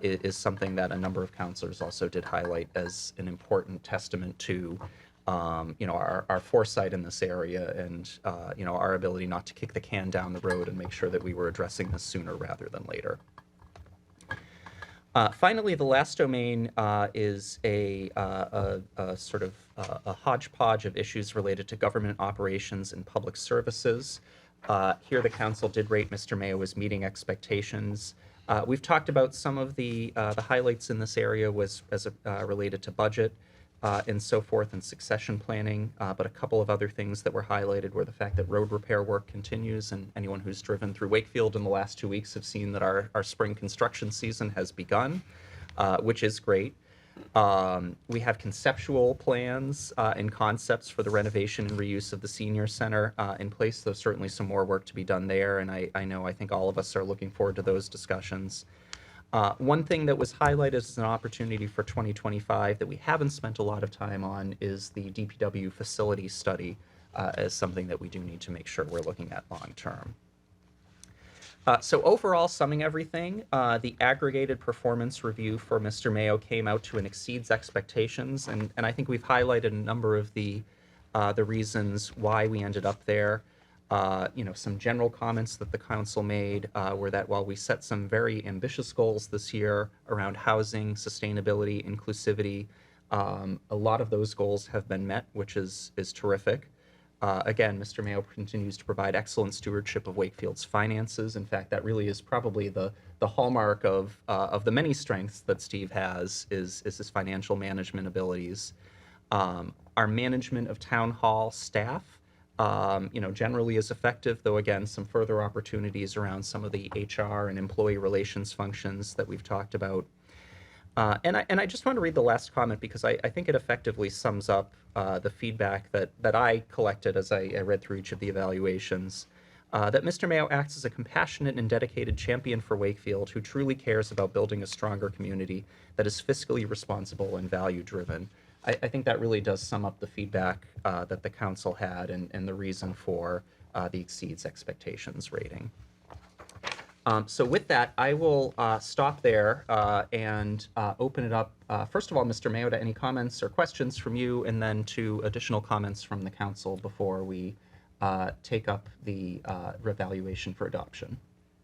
is something that a number of councilors also did highlight as an important testament to our foresight in this area and our ability not to kick the can down the road and make sure that we were addressing this sooner rather than later. Finally, the last domain is a sort of a hodgepodge of issues related to government operations and public services. Here, the council did rate Mr. Mayo as meeting expectations. We've talked about some of the highlights in this area was as related to budget and so forth and succession planning, but a couple of other things that were highlighted were the fact that road repair work continues, and anyone who's driven through Wakefield in the last 2 weeks have seen that our spring construction season has begun, which is great. We have conceptual plans and concepts for the renovation and reuse of the senior center in place. There's certainly some more work to be done there, and I think all of us are looking forward to those discussions. One thing that was highlighted as an opportunity for 2025 that we haven't spent a lot of time on is the DPW facility study as something that we do need to make sure we're looking at long term. So overall, summing everything, the aggregated performance review for Mr. Mayo came out to an exceeds expectations, and I think we've highlighted a number of the reasons why we ended up there. Some general comments that the council made were that while we set some very ambitious goals this year around housing, sustainability, inclusivity, a lot of those goals have been met, which is terrific. Again, Mr. Mayo continues to provide excellent stewardship of Wakefield's finances. In fact, that really is probably the hallmark of the many strengths that Steve has is his financial management abilities. Our management of town hall staff generally is effective, though again, some further opportunities around some of the HR and employee relations functions that we've talked about. And I just want to read the last comment because I think it effectively sums up the feedback that I collected as I read through each of the evaluations. That Mr. Mayo acts as a compassionate and dedicated champion for Wakefield who truly cares about building a stronger community that is fiscally responsible and value-driven. I think that really does sum up the feedback that the council had and the reason for the exceeds expectations rating. So with that, I will stop there and open it up, first of all, Mr. Mayo, to any comments or questions from you, and then to additional comments from the council before we take up the revaluation for adoption.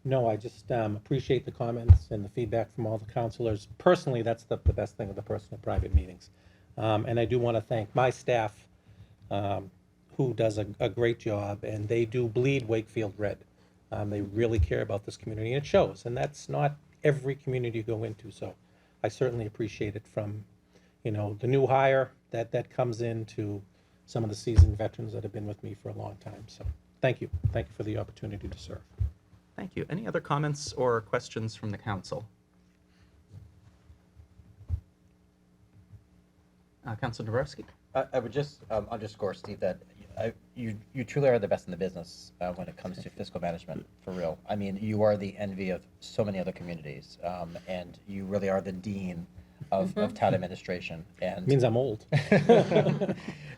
No, I just appreciate the comments and the feedback from all the counselors. Personally, that's the best thing of the personal-private meetings. And I do want to thank my staff, who does a great job, and they do bleed Wakefield red. They really care about this community, and it shows. And that's not every community you go into. So I certainly appreciate it from, the new hire that comes in to some of the seasoned veterans that have been with me for a long time. So thank you. Thank you for the opportunity to serve. Thank you. Any other comments or questions from the council? Councilor Dabrowski? I would just underscore, Steve, that you truly are the best in the business when it comes to fiscal management, for real. I mean, you are the envy of so many other communities, and you really are the dean of town administration. And It means I'm old.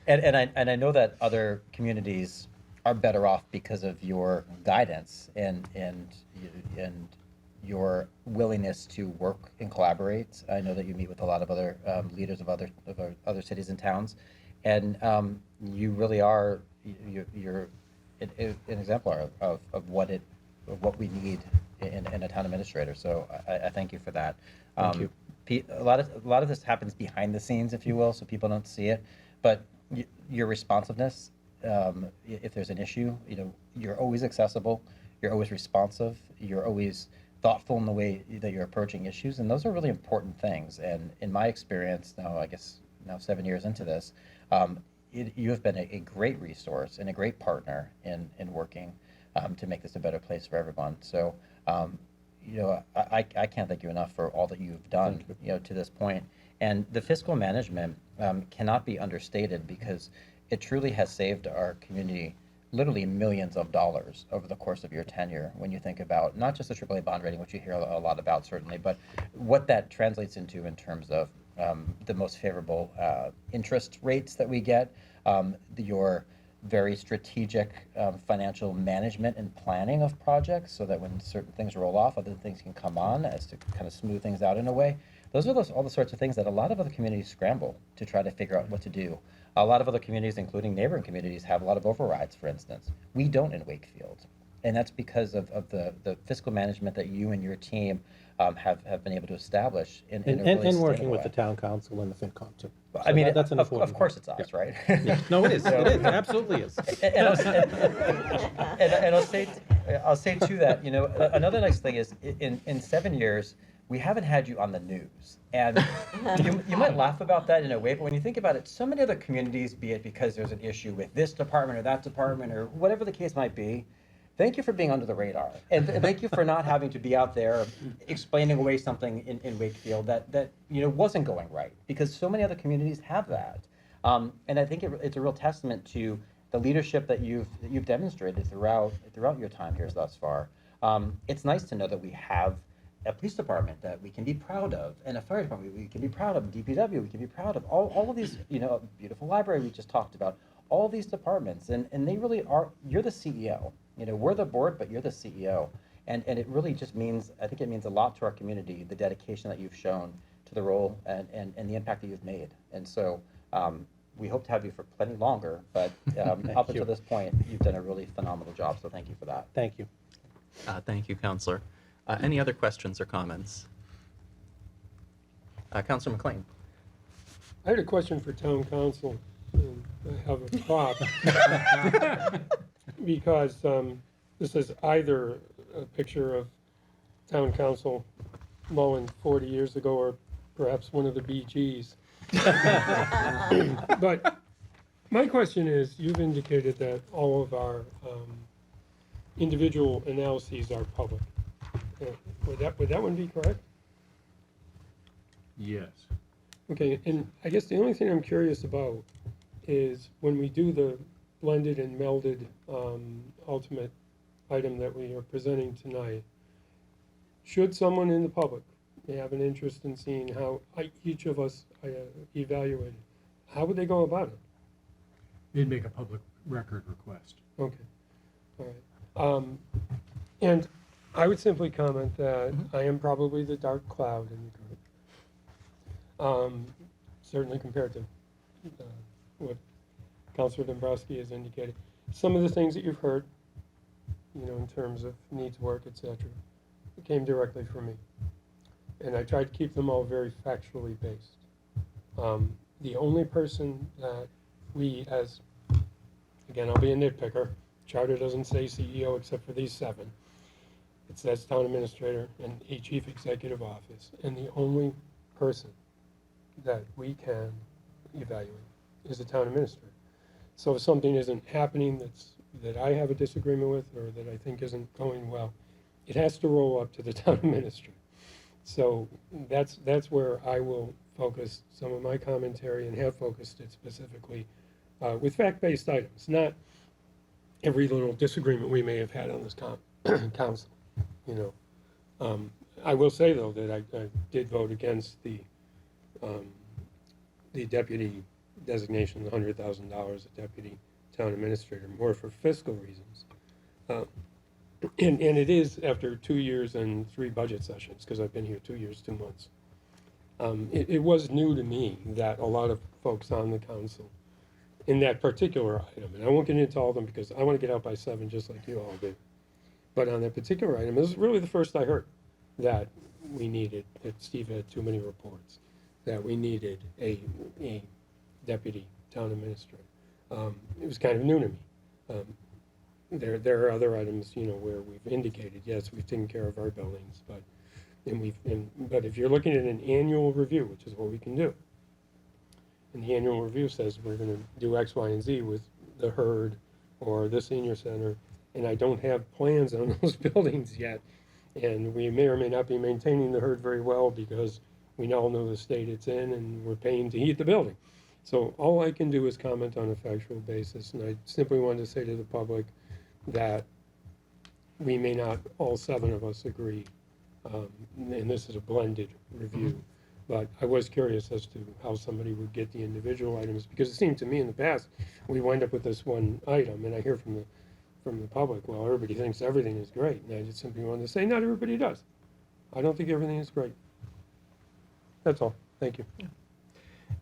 and I know that other communities are better off because of your guidance and your willingness to work and collaborate. I know that you meet with a lot of other leaders of other cities and towns, and you really are you're an exemplar of what we need in a town administrator. So I thank you for that. Thank you. A lot of this happens behind the scenes, if you will, so people don't see it. But your responsiveness, if there's an issue, you're always accessible, you're always responsive, you're always thoughtful in the way that you're approaching issues, and those are really important things. And in my experience, now 7 years into this, you have been a great resource and a great partner in working to make this a better place for everyone. So, I can't thank you enough for all that you've done, to this point. And the fiscal management cannot be understated because it truly has saved our community literally millions of dollars over the course of your tenure when you think about not just the AAA bond rating, which you hear a lot about certainly, but what that translates into in terms of the most favorable interest rates that we get, your very strategic financial management and planning of projects so that when certain things roll off, other things can come on as to kind of smooth things out in a way. Those are all the sorts of things that a lot of other communities scramble to try to figure out what to do. A lot of other communities, including neighboring communities, have a lot of overrides, for instance. We don't in Wakefield. And that's because of the fiscal management that you and your team have been able to establish in a really And working sustainable with way. the town council and the FinCom too. I mean, that's an important of course part. it's us, right? Yeah. No, it is, it is, it absolutely is. And I'll say too that, you know, another nice thing is in 7 years, we haven't had you on the news. And you might laugh about that in a way, but when you think about it, so many other communities, be it because there's an issue with this department or that department or whatever the case might be, thank you for being under the radar. And thank you for not having to be out there explaining away something in Wakefield that you know wasn't going right, because so many other communities have that. And I think it's a real testament to the leadership that you've demonstrated throughout your time here thus far. It's nice to know that we have a police department that we can be proud of, and a fire department we can be proud of, DPW we can be proud of, all of these, you know, beautiful library we just talked about, all these departments, and they really are, you're the CEO. You know, we're the board, but you're the CEO. And it really just means, I think it means a lot to our community, the dedication that you've shown to the role and the impact that you've made. And so we hope to have you for plenty longer, but up you. until this point, you've done a really phenomenal job, so thank you for that. Thank you. Thank you, Counselor. Any other questions or comments? Counselor McLean. I had a question for town council, and I have a prop. Because this is either a picture of town council mowing 40 years ago or perhaps one of the BGs. But my question is, you've indicated that all of our individual analyses are public. Would that one be correct? Yes. Okay, and I guess the only thing I'm curious about is when we do the blended and melded ultimate item that we are presenting tonight, should someone in the public have an interest in seeing how each of us evaluated, how would they go about it? They'd make a public record request. Okay, all right. And I would simply comment that I am probably the dark cloud in the group. Certainly compared to what Councilor Dombrowski has indicated. Some of the things that you've heard, you know, in terms of needs work, et cetera, came directly from me. And I tried to keep them all very factually based. The only person that we as, again, I'll be a nitpicker, charter doesn't say CEO except for these 7. It says town administrator and a chief executive office. And the only person that we can evaluate is the town administrator. So if something isn't happening that I have a disagreement with or that I think isn't going well, it has to roll up to the town administrator. So that's where I will focus some of my commentary and have focused it specifically with fact-based items, not every little disagreement we may have had on this council, you know. I will say, though, that I did vote against the deputy designation, the $100,000 a deputy town administrator, more for fiscal reasons. And it is after 2 years and 3 budget sessions, because I've been here 2 years, 2 months. It was new to me that a lot of folks on the council, in that particular item, and I won't get into all of them because I want to get out by 7 just like you all did. But on that particular item, this is really the first I heard that we needed, that Steve had too many reports, that we needed a deputy town administrator. It was kind of new to me. There are other items, you know, where we've indicated, yes, we've taken care of our buildings, but if you're looking at an annual review, which is what we can do, and the annual review says we're going to do X, Y, and Z with the HERD or the senior center, and I don't have plans on those buildings yet, and we may or may not be maintaining the HERD very well because we all know the state it's in and we're paying to heat the building. So all I can do is comment on a factual basis, and I simply wanted to say to the public that we may not, all 7 of us agree, and this is a blended review, but I was curious as to how somebody would get the individual items, because it seemed to me in the past, we wind up with this one item, and I hear from the public, well, everybody thinks everything is great, and I just simply wanted to say, not everybody does. I don't think everything is great. That's all. Thank you.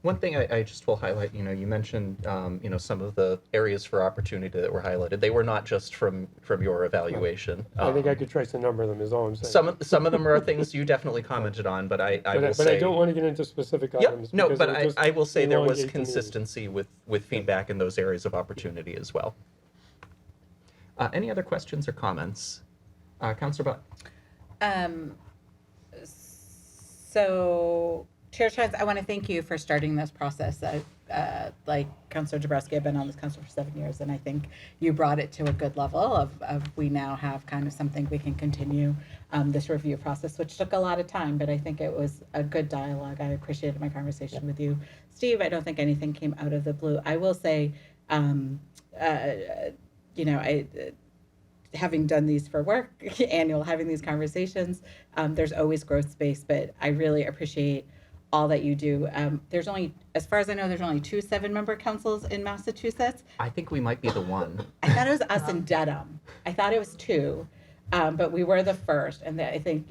One thing I just will highlight, you mentioned, some of the areas for opportunity that were highlighted. They were not just from your evaluation. I think I could trace a number of them, is all I'm saying. Some of them are things you definitely commented on, but I will But say. I don't want to get into specific Yep, items. no, because but it'll just I will say there was elongate the meeting. consistency with feedback in those areas of opportunity as well. Any other questions or comments? Councilor Butt? So, Chair Chines, I want to thank you for starting this process. Like Councilor Dabrowski, I've been on this council for 7 years, and I think you brought it to a good level of we now have kind of something we can continue this review process, which took a lot of time, but I think it was a good dialogue. I appreciated my conversation with you, Steve. I don't think anything came out of the blue. I will say, having done these for work, having these conversations, there's always growth space, but I really appreciate all that you do. There's only, as far as I know, there's only 2 7-member councils in Massachusetts. I think we might be the one. I thought it was us and Dedham. I thought it was 2, but we were the first. And I think,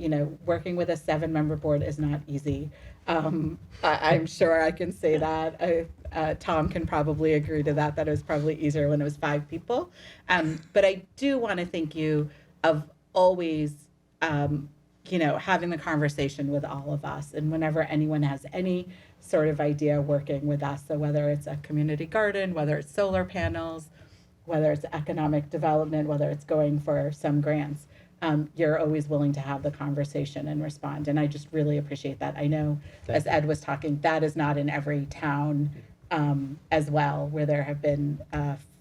working with a 7-member board is not easy. I'm sure I can say that. Tom can probably agree to that it was probably easier when it was 5 people. But I do want to thank you of always, having the conversation with all of us. And whenever anyone has any sort of idea working with us, so whether it's a community garden, whether it's solar panels, whether it's economic development, whether it's going for some grants, you're always willing to have the conversation and respond. And I just really appreciate that. I know, as Ed was talking, that is not in every town as well, where there have been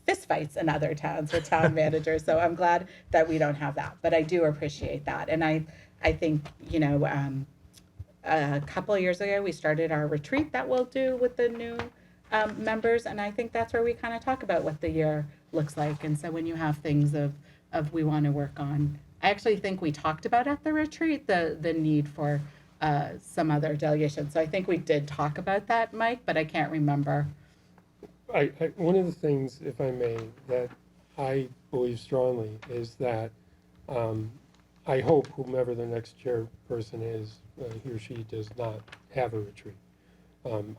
fistfights in other towns with town managers. So I'm glad that we don't have that. But I do appreciate that. And I think, a couple of years ago, we started our retreat that we'll do with the new members. And I think that's where we kind of talk about what the year looks like. And so when you have things of we want to work on, I actually think we talked about at the retreat the need for some other delegation. So I think we did talk about that, Mike, but I can't remember. One of the things, if I may, that I believe strongly is that I hope whomever the next chairperson is, he or she does not have a retreat.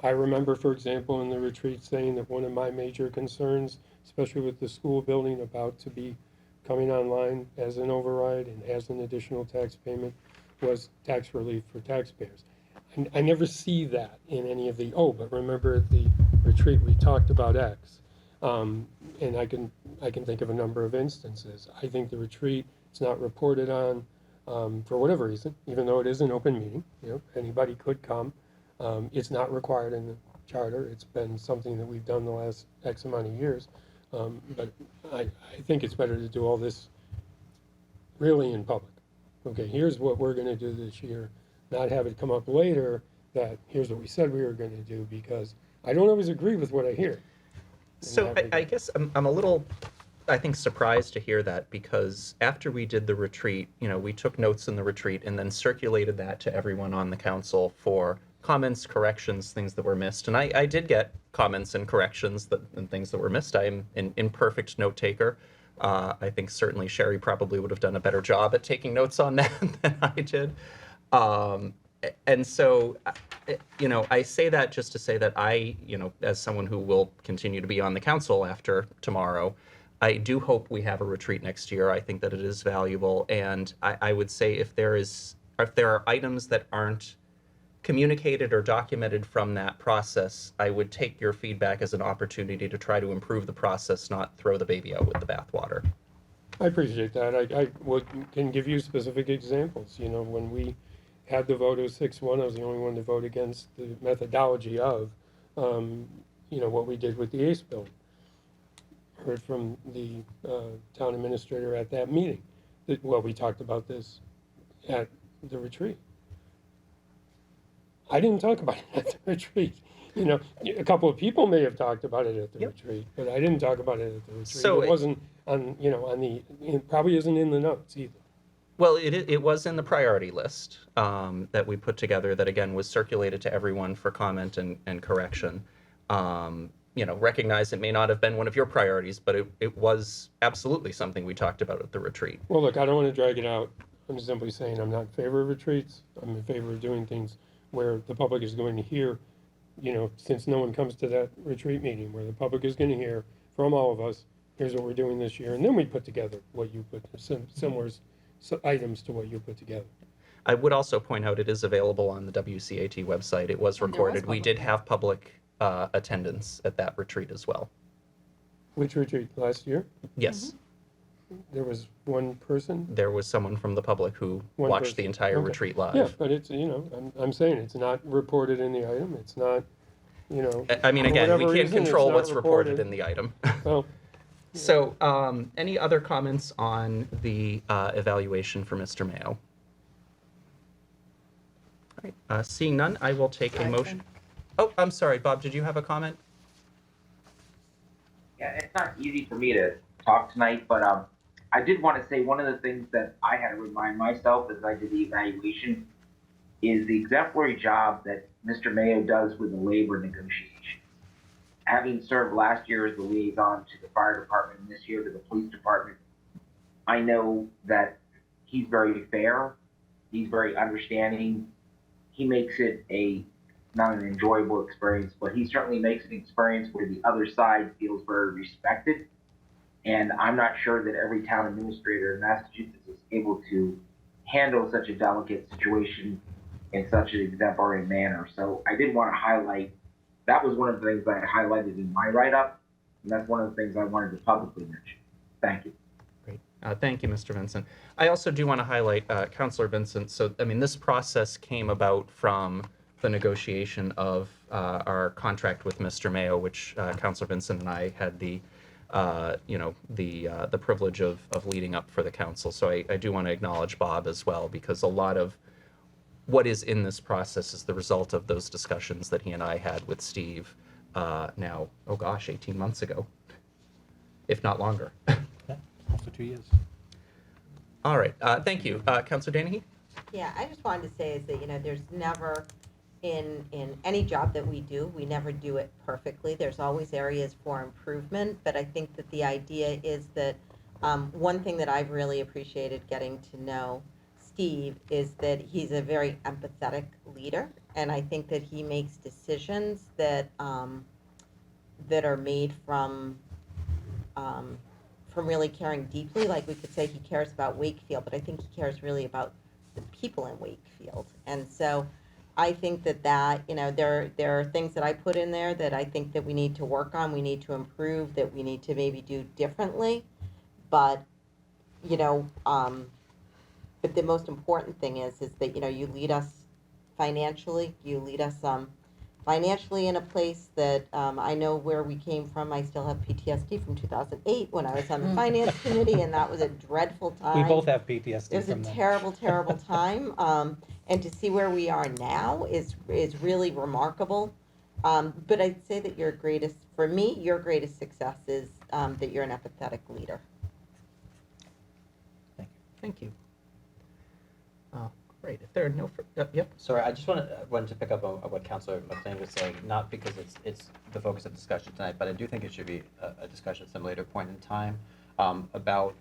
I remember, for example, in the retreat saying that one of my major concerns, especially with the school building about to be coming online as an override and as an additional tax payment, was tax relief for taxpayers. I never see that in any of the, but remember at the retreat we talked about X. And I can think of a number of instances. I think the retreat, it's not reported on for whatever reason, even though it is an open meeting, anybody could come. It's not required in the charter. It's been something that we've done the last X amount of years. But I think it's better to do all this really in public. Okay, here's what we're going to do this year, not have it come up later that here's what we said we were going to do, because I don't always agree with what I hear. So I guess I'm a little, I think, surprised to hear that, because after we did the retreat, we took notes in the retreat and then circulated that to everyone on the council for comments, corrections, things that were missed. And I did get comments and corrections and things that were missed. I am an imperfect note taker. I think certainly Sherry probably would have done a better job at taking notes on that than I did. And so, I say that just to say that I, as someone who will continue to be on the council after tomorrow, I do hope we have a retreat next year. I think that it is valuable. And I would say if there are items that aren't communicated or documented from that process, I would take your feedback as an opportunity to try to improve the process, not throw the baby out with the bathwater. I appreciate that. I can give you specific examples. When we had the vote of 6-1, I was the only one to vote against the methodology of, what we did with the ACE bill. Heard from the town administrator at that meeting. We talked about this at the retreat. I didn't talk about it at the retreat. You know, a couple of people may have talked about it at the Yep. retreat, but I didn't talk about it at the retreat. So It it- wasn't on, it probably isn't in the notes either. Well, it was in the priority list that we put together that, again, was circulated to everyone for comment and correction. Recognize it may not have been one of your priorities, but it was absolutely something we talked about at the retreat. Well, look, I don't want to drag it out. I'm simply saying I'm not in favor of retreats. I'm in favor of doing things where the public is going to hear, since no one comes to that retreat meeting, where the public is going to hear from all of us, here's what we're doing this year, and then we put together what you put, similar items to what you put together. I would also point out it is available on the WCAT website. It was And there was recorded. We public did have public attendance at that retreat as well. Which retreat, last year? Yes, There was one person? there was someone from the public who One watched the person. entire Okay. retreat live. Yeah, but it's, I'm saying it's not reported in the item. It's not, I mean, for again, we whatever can't reason, it's control not what's reported in the item. Well, So, any other comments on the evaluation for Mr. Mayo? All right, seeing none, I will take a motion. Oh, I'm sorry, Bob, did you have a comment? Yeah, it's not easy for me to talk tonight, but I did want to say one of the things that I had to remind myself as I did the evaluation is the exemplary job that Mr. Mayo does with the labor negotiation. Having served last year as the liaison to the fire department and this year to the police department, I know that he's very fair, he's very understanding, he makes it not an enjoyable experience, but he certainly makes an experience where the other side feels very respected. And I'm not sure that every town administrator in Massachusetts is able to handle such a delicate situation in such an exemplary manner. So I did want to highlight, that was one of the things I highlighted in my write-up, and that's one of the things I wanted to publicly mention. Thank you. Great. Thank you, Mr. Vincent. I also do want to highlight Councillor Vincent. So, I mean, this process came about from the negotiation of our contract with Mr. Mayo, which Councillor Vincent and I had the privilege of leading up for the council. So I do want to acknowledge Bob as well, because a lot of what is in this process is the result of those discussions that he and I had with Steve now, 18 months ago, if not longer. Yeah, also 2 years. All right, thank you. Councillor Danahy? Yeah, I just wanted to say is that, there's never, in any job that we do, we never do it perfectly. There's always areas for improvement, but I think that the idea is that one thing that I've really appreciated getting to know Steve is that he's a very empathetic leader, and I think that he makes decisions that that are made from really caring deeply. Like we could say he cares about Wakefield, but I think he cares really about the people in Wakefield. And so I think that there are things that I put in there that I think that we need to work on, we need to improve, that we need to maybe do differently. But but the most important thing is that you lead us financially, you lead us financially in a place that I know where we came from. I still have PTSD from 2008 when I was on the finance committee, and that was a dreadful time. We both have PTSD It was a from that. terrible, terrible time. And to see where we are now is really remarkable. But I'd say that your greatest success is that you're an empathetic leader. Thank you. Great. If there are no, yep. Sorry, I just wanted to pick up on what Councilor McLean was saying, not because it's the focus of discussion tonight, but I do think it should be a discussion at some later point in time about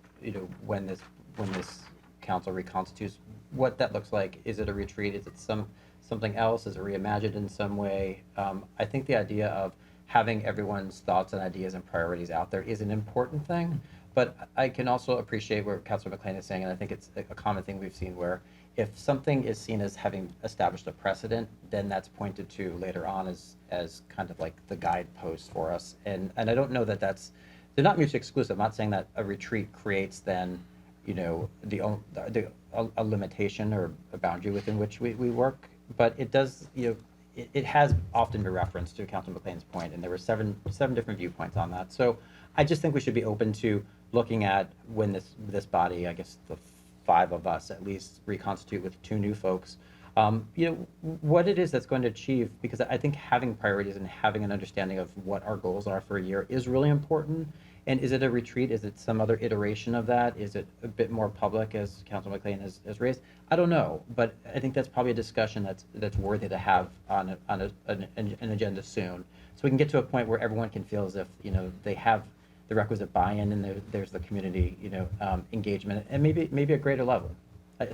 when this council reconstitutes, what that looks like. Is it a retreat? Is it something else? Is it reimagined in some way? I think the idea of having everyone's thoughts and ideas and priorities out there is an important thing, but I can also appreciate where Councilor McLean is saying, and I think it's a common thing we've seen, where if something is seen as having established a precedent, then that's pointed to later on as kind of like the guidepost for us. And I don't know that they're not mutually exclusive. I'm not saying that a retreat creates then, a limitation or a boundary within which we work, but it does, it has often been referenced, to Councilor McLean's point, and there were seven different viewpoints on that. So I just think we should be open to looking at when this body, I guess the 5 of us at least, reconstitute with 2 new folks, You know, what it is that's going to achieve, because I think having priorities and having an understanding of what our goals are for a year is really important. And is it a retreat? Is it some other iteration of that? Is it a bit more public, as Councilor McLean has raised? I don't know, but I think that's probably a discussion that's worthy to have on an agenda soon. So we can get to a point where everyone can feel as if, you know, they have the requisite buy-in and there's the community, you know, engagement, and maybe a greater level.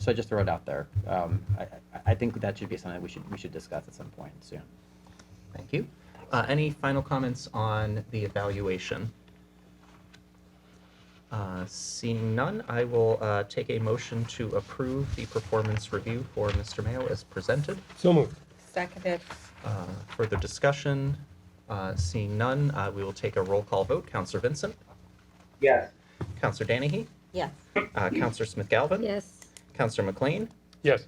So I just throw it out there. I think that should be something we should discuss at some point soon. Thank you. Any final comments on the evaluation? Seeing none, I will take a motion to approve the performance review for Mr. Mayo as presented. So moved. Seconded. Further discussion? Seeing none, we will take a roll call vote. Counselor Vincent? Yes. Counselor Danahy? Yes. Counselor Smith-Galvin? Yes. Counselor McLean? Yes.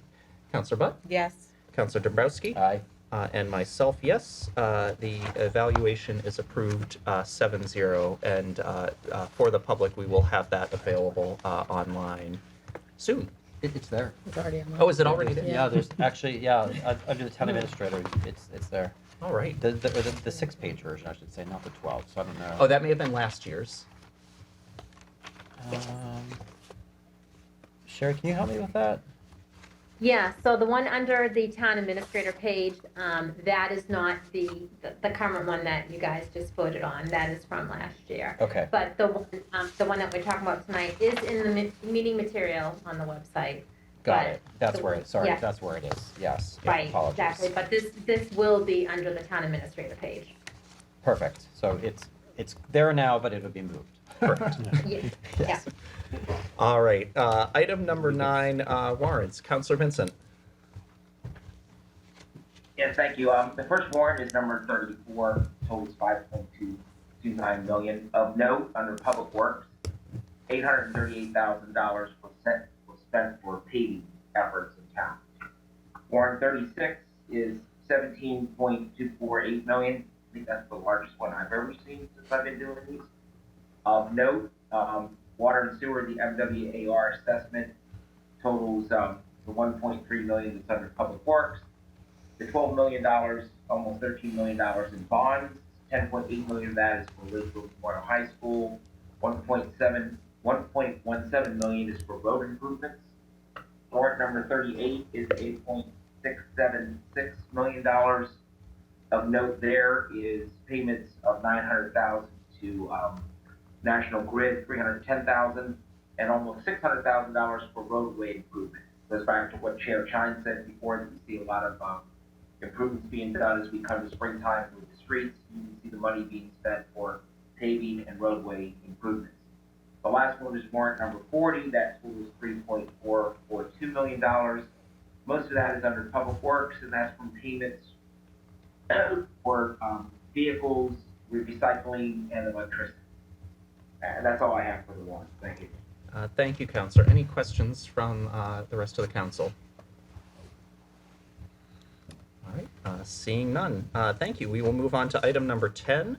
Counselor Butt? Yes. Counselor Dombrowski? Aye. And myself, yes. The evaluation is approved 7-0, and for the public, we will have that available online soon. It's there. It's already on. Oh, is it already there? Yeah, there's actually, under the town administrator, it's there. All right. The 6-page version, I should say, not the 12, so I don't know. Oh, that may have been last year's. Sherry, can you help me with that? Yeah, so the one under the town administrator page, that is not the current one that you guys just voted on. That is from last year. Okay. But the one that we're talking about tonight is in the meeting material on the website. Got But it. That's the- where it, sorry, yeah. that's where it is. Yes. Right, Apologies. exactly. But this will be under the town administrator page. Perfect. So it's there now, but it'll be moved. Correct. Yeah. Yes. All right. Item number 9, warrants. Counselor Vincent. Yes, thank you. The first warrant is number 34, totals 5.229 million. Of note, under Public Works, $838,000 was spent for paving efforts in town. Warrant 36 is 17.248 million. I think that's the largest one I've ever seen since I've been doing these. Of note, water and sewer, the MWAR assessment totals the 1.3 million that's under Public Works. The $12 million, almost $13 million in bonds, 10.8 million of that is for Wakefield Memorial High School, 1.17 million is for road improvements. Warrant number 38 is $8.676 million. Of note there is payments of 900,000 to National Grid, 310,000, and almost $600,000 for roadway improvement. Goes back to what Chair Chine said before, that we see a lot of improvements being done as we come to springtime with the streets. You can see the money being spent for paving and roadway improvements. The last one is warrant number 40. That totals $3.442 million. Most of that is under Public Works, and that's from payments for vehicles, recycling, and electricity. And that's all I have for the warrant. Thank you. Thank you, Counselor. Any questions from the rest of the council? All right, seeing none. Thank you. We will move on to item number 10.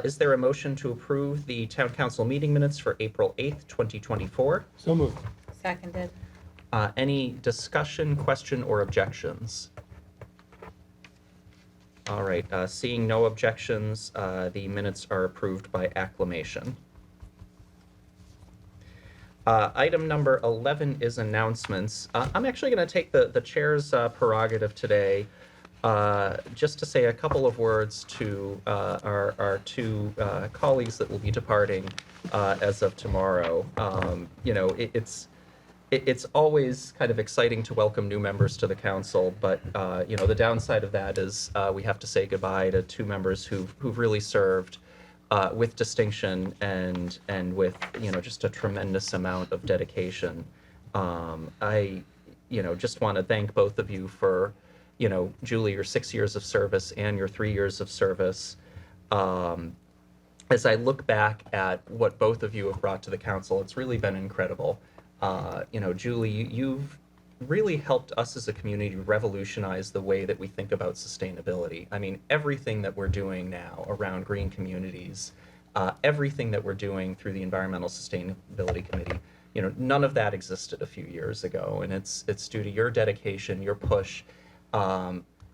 Is there a motion to approve the town council meeting minutes for April 8th, 2024? So moved. Seconded. Any discussion, question, or objections? All right, seeing no objections, the minutes are approved by acclamation. Item number 11 is announcements. I'm actually going to take the chair's prerogative today just to say a couple of words to our two colleagues that will be departing as of tomorrow. You know, it's always kind of exciting to welcome new members to the council, but you know, the downside of that is we have to say goodbye to two members who've really served with distinction and with, you know, just a tremendous amount of dedication. I, you know, just want to thank both of you for, you know, Julie, your 6 years of service and your 3 years of service. As I look back at what both of you have brought to the council, it's really been incredible. You know, Julie, you've really helped us as a community revolutionize the way that we think about sustainability. I mean, everything that we're doing now around green communities, everything that we're doing through the Environmental Sustainability Committee none of that existed a few years ago, and it's due to your dedication, your push,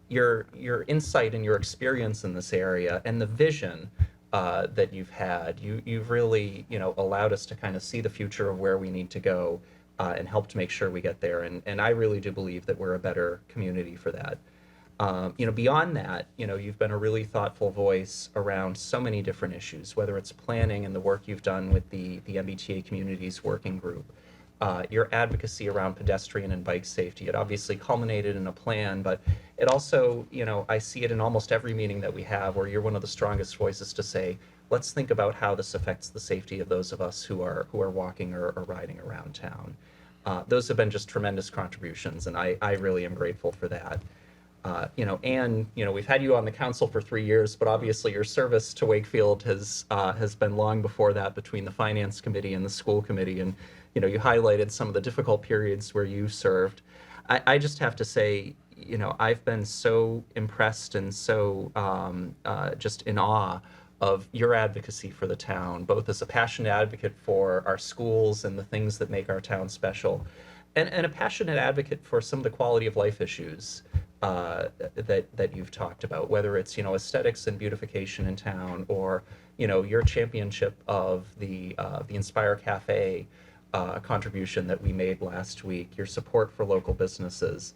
your insight and your experience in this area, and the vision that you've had. You've really allowed us to kind of see the future of where we need to go, and helped make sure we get there. And I really do believe that we're a better community for that. Beyond that, you've been a really thoughtful voice around so many different issues, whether it's planning and the work you've done with the MBTA Communities Working Group, your advocacy around pedestrian and bike safety. It obviously culminated in a plan, but it also, I see it in almost every meeting that we have where you're one of the strongest voices to say, let's think about how this affects the safety of those of us who are walking or riding around town. Those have been just tremendous contributions, and I really am grateful for that. We've had you on the council for 3 years, but obviously your service to Wakefield has been long before that, between the finance committee and the school committee, and you highlighted some of the difficult periods where you served. I just have to say, I've been so impressed and so just in awe of your advocacy for the town, both as a passionate advocate for our schools and the things that make our town special, and a passionate advocate for some of the quality of life issues that you've talked about, whether it's aesthetics and beautification in town, or your championship of the Inspire Cafe contribution that we made last week, your support for local businesses.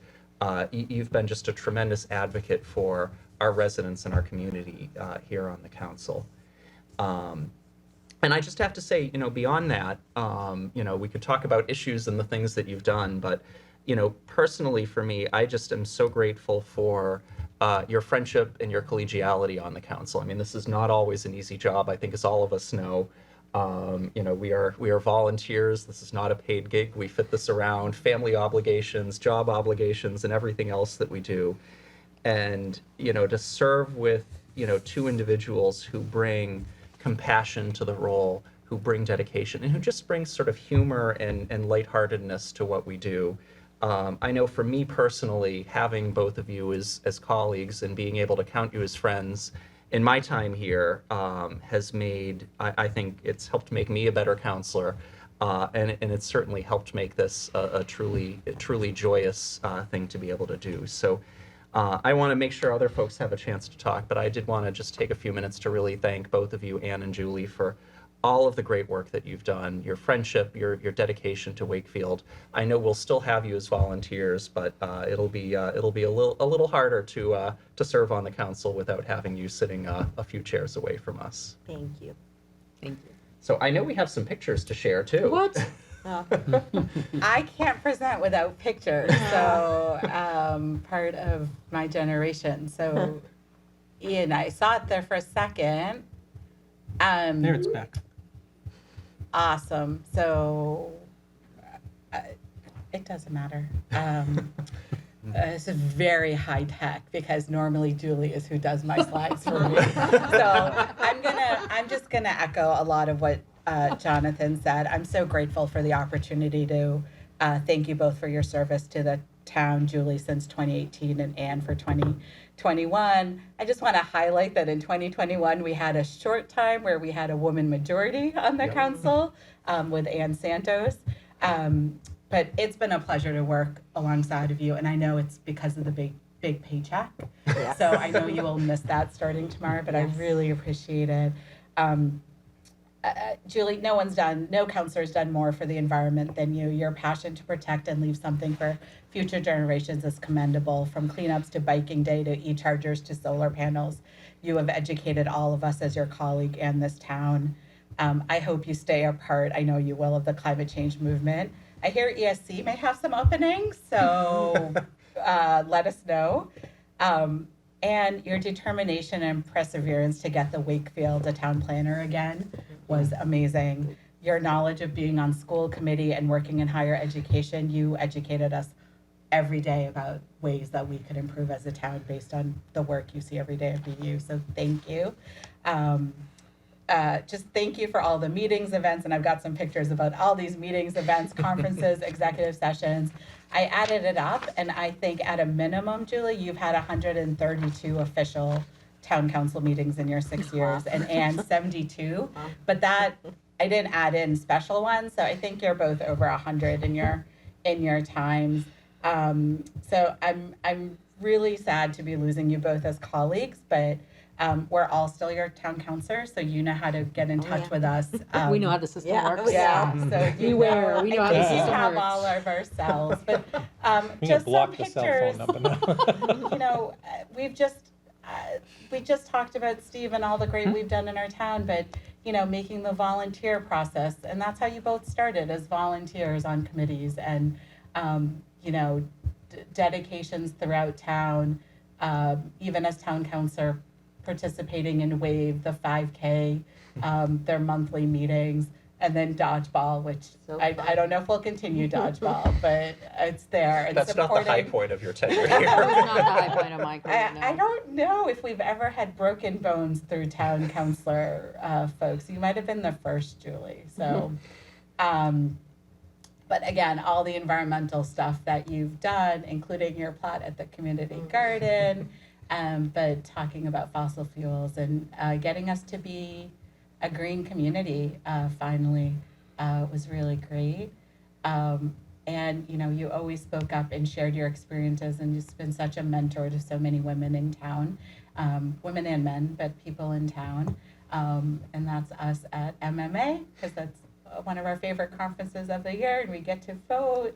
You've been just a tremendous advocate for our residents and our community here on the council. And I just have to say, beyond that, we could talk about issues and the things that you've done, but personally for me, I just am so grateful for your friendship and your collegiality on the council. I mean, this is not always an easy job, I think, as all of us know. We are volunteers. This is not a paid gig. We fit this around family obligations, job obligations, and everything else that we do. And to serve with two individuals who bring compassion to the role, who bring dedication, and who just bring sort of humor and lightheartedness to what we do. I know for me personally, having both of you as colleagues and being able to count you as friends in my time here has made, I think it's helped make me a better counselor, and it's certainly helped make this a truly joyous thing to be able to do. So I want to make sure other folks have a chance to talk, but I did want to just take a few minutes to really thank both of you, Anne and Julie, for all of the great work that you've done, your friendship, your dedication to Wakefield. I know we'll still have you as volunteers, but it'll be a little harder to serve on the council without having you sitting a few chairs away from us. Thank you. Thank you. So I know we have some pictures to share too. What? Oh, I can't present without pictures, so part of my generation. So Ian, I saw it there for a second. There, it's back. Awesome. So it doesn't matter. This is very high tech because normally Julie is who does my slides for me. So I'm just gonna echo a lot of what Jonathan said. I'm so grateful for the opportunity to thank you both for your service to the town, Julie, since 2018, and Anne for 2021. I just want to highlight that in 2021, we had a short time where we had a woman majority on the council with Anne Santos. But it's been a pleasure to work alongside of you, and I know it's because of the big paycheck. yeah. So I know you will miss that starting tomorrow, but I really appreciate it. Julie, no counselor's done more for the environment than you. Your passion to protect and leave something for future generations is commendable, from cleanups to biking day to e-chargers to solar panels. You have educated all of us as your colleague and this town. I hope you stay a part, I know you will, of the climate change movement. I hear ESC may have some openings, so let us know. And your determination and perseverance to get the Wakefield a town planner again was amazing. Your knowledge of being on school committee and working in higher education, you educated us every day about ways that we could improve as a town based on the work you see every day of BU. So thank you. Just thank you for all the meetings, events, and I've got some pictures about all these meetings, events, conferences, executive sessions. I added it up, and I think at a minimum, Julie, you've had 132 official town council meetings in your 6 years, and 72. But that I didn't add in special ones, so I think you're both over 100 in your times. So I'm really sad to be losing you both as colleagues, but we're all still your town councilors, so you know how to get in touch yeah. with us. We know how the system Yeah, works. Yeah, so you Beware, know, we know I how the think you system have works. all of our cells, but We just can block some the cell pictures. phone number now. You know, we just talked about Steve and all the great we've done in our town, but you know, making the volunteer process, and that's how you both started as volunteers on committees, and you know, dedications throughout town, even as town councilor, participating in WAVE, the 5K, their monthly meetings, and then dodgeball, which So I fun. don't know if we'll continue dodgeball, but it's there. And That's not the high supporting- point of your tenure That here. was not the high point of my career, I no. don't know if we've ever had broken bones through town councilor folks. You might have been the first, Julie. So, but again, all the environmental stuff that you've done, including your plot at the community garden, but talking about fossil fuels and getting us to be a green community finally was really great. And you know, you always spoke up and shared your experiences, and you've been such a mentor to so many women in town, women and men, but people in town. And that's us at MMA, because that's one of our favorite conferences of the year, and we get to vote.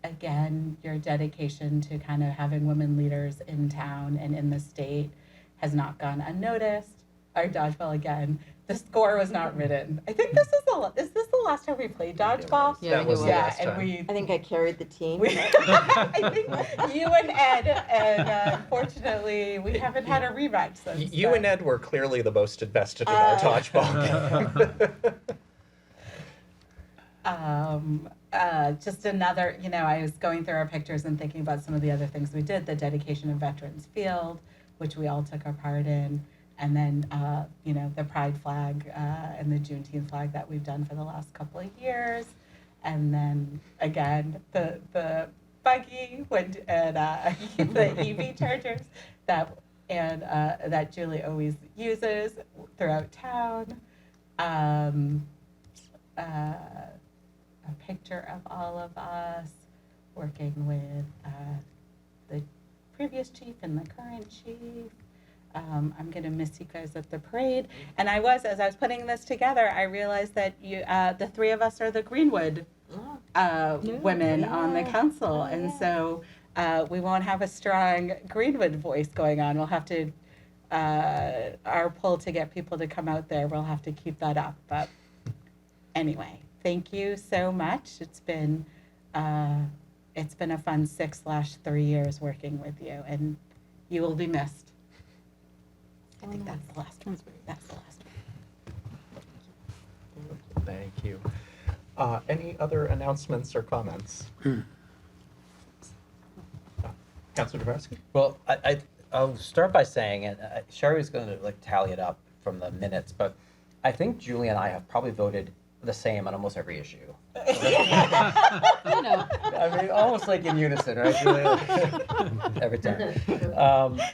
Again, your dedication to kind of having women leaders in town and in the state has not gone unnoticed. Our dodgeball, again, the score was not written. I think this is this the last time we played dodgeball? Yeah, That I think was it the Yeah, last and time. we I think I carried the team. I think you and Ed, and unfortunately, we haven't had a rematch since. You and Ed were clearly the most invested in our dodgeball game. Just another, you know, I was going through our pictures and thinking about some of the other things we did, the dedication of Veterans Field, which we all took our part in, and then, you know, the Pride flag and the Juneteenth flag that we've done for the last couple of years. And then, again, the buggy went, and the EV chargers that Julie always uses throughout town. A picture of all of us working with the previous chief and the current chief. I'm gonna miss you guys at the parade. And as I was putting this together, I realized that you, the three of us are the Greenwood women on the council. And so we won't have a strong Greenwood voice going on. We'll have to, our pull to get people to come out there, we'll have to keep that up. But anyway, thank you so much. It's been a fun 6/3 years working with you, and you will be missed. I think that's the last one. That's the last one. Thank you. Any other announcements or comments? Councilor Dabrowski? Well, I'll start by saying, and Sherry was going to like tally it up from the minutes, but I think Julie and I have probably voted the same on almost every issue. You know, I mean, almost like in unison, right, Julie? Every time.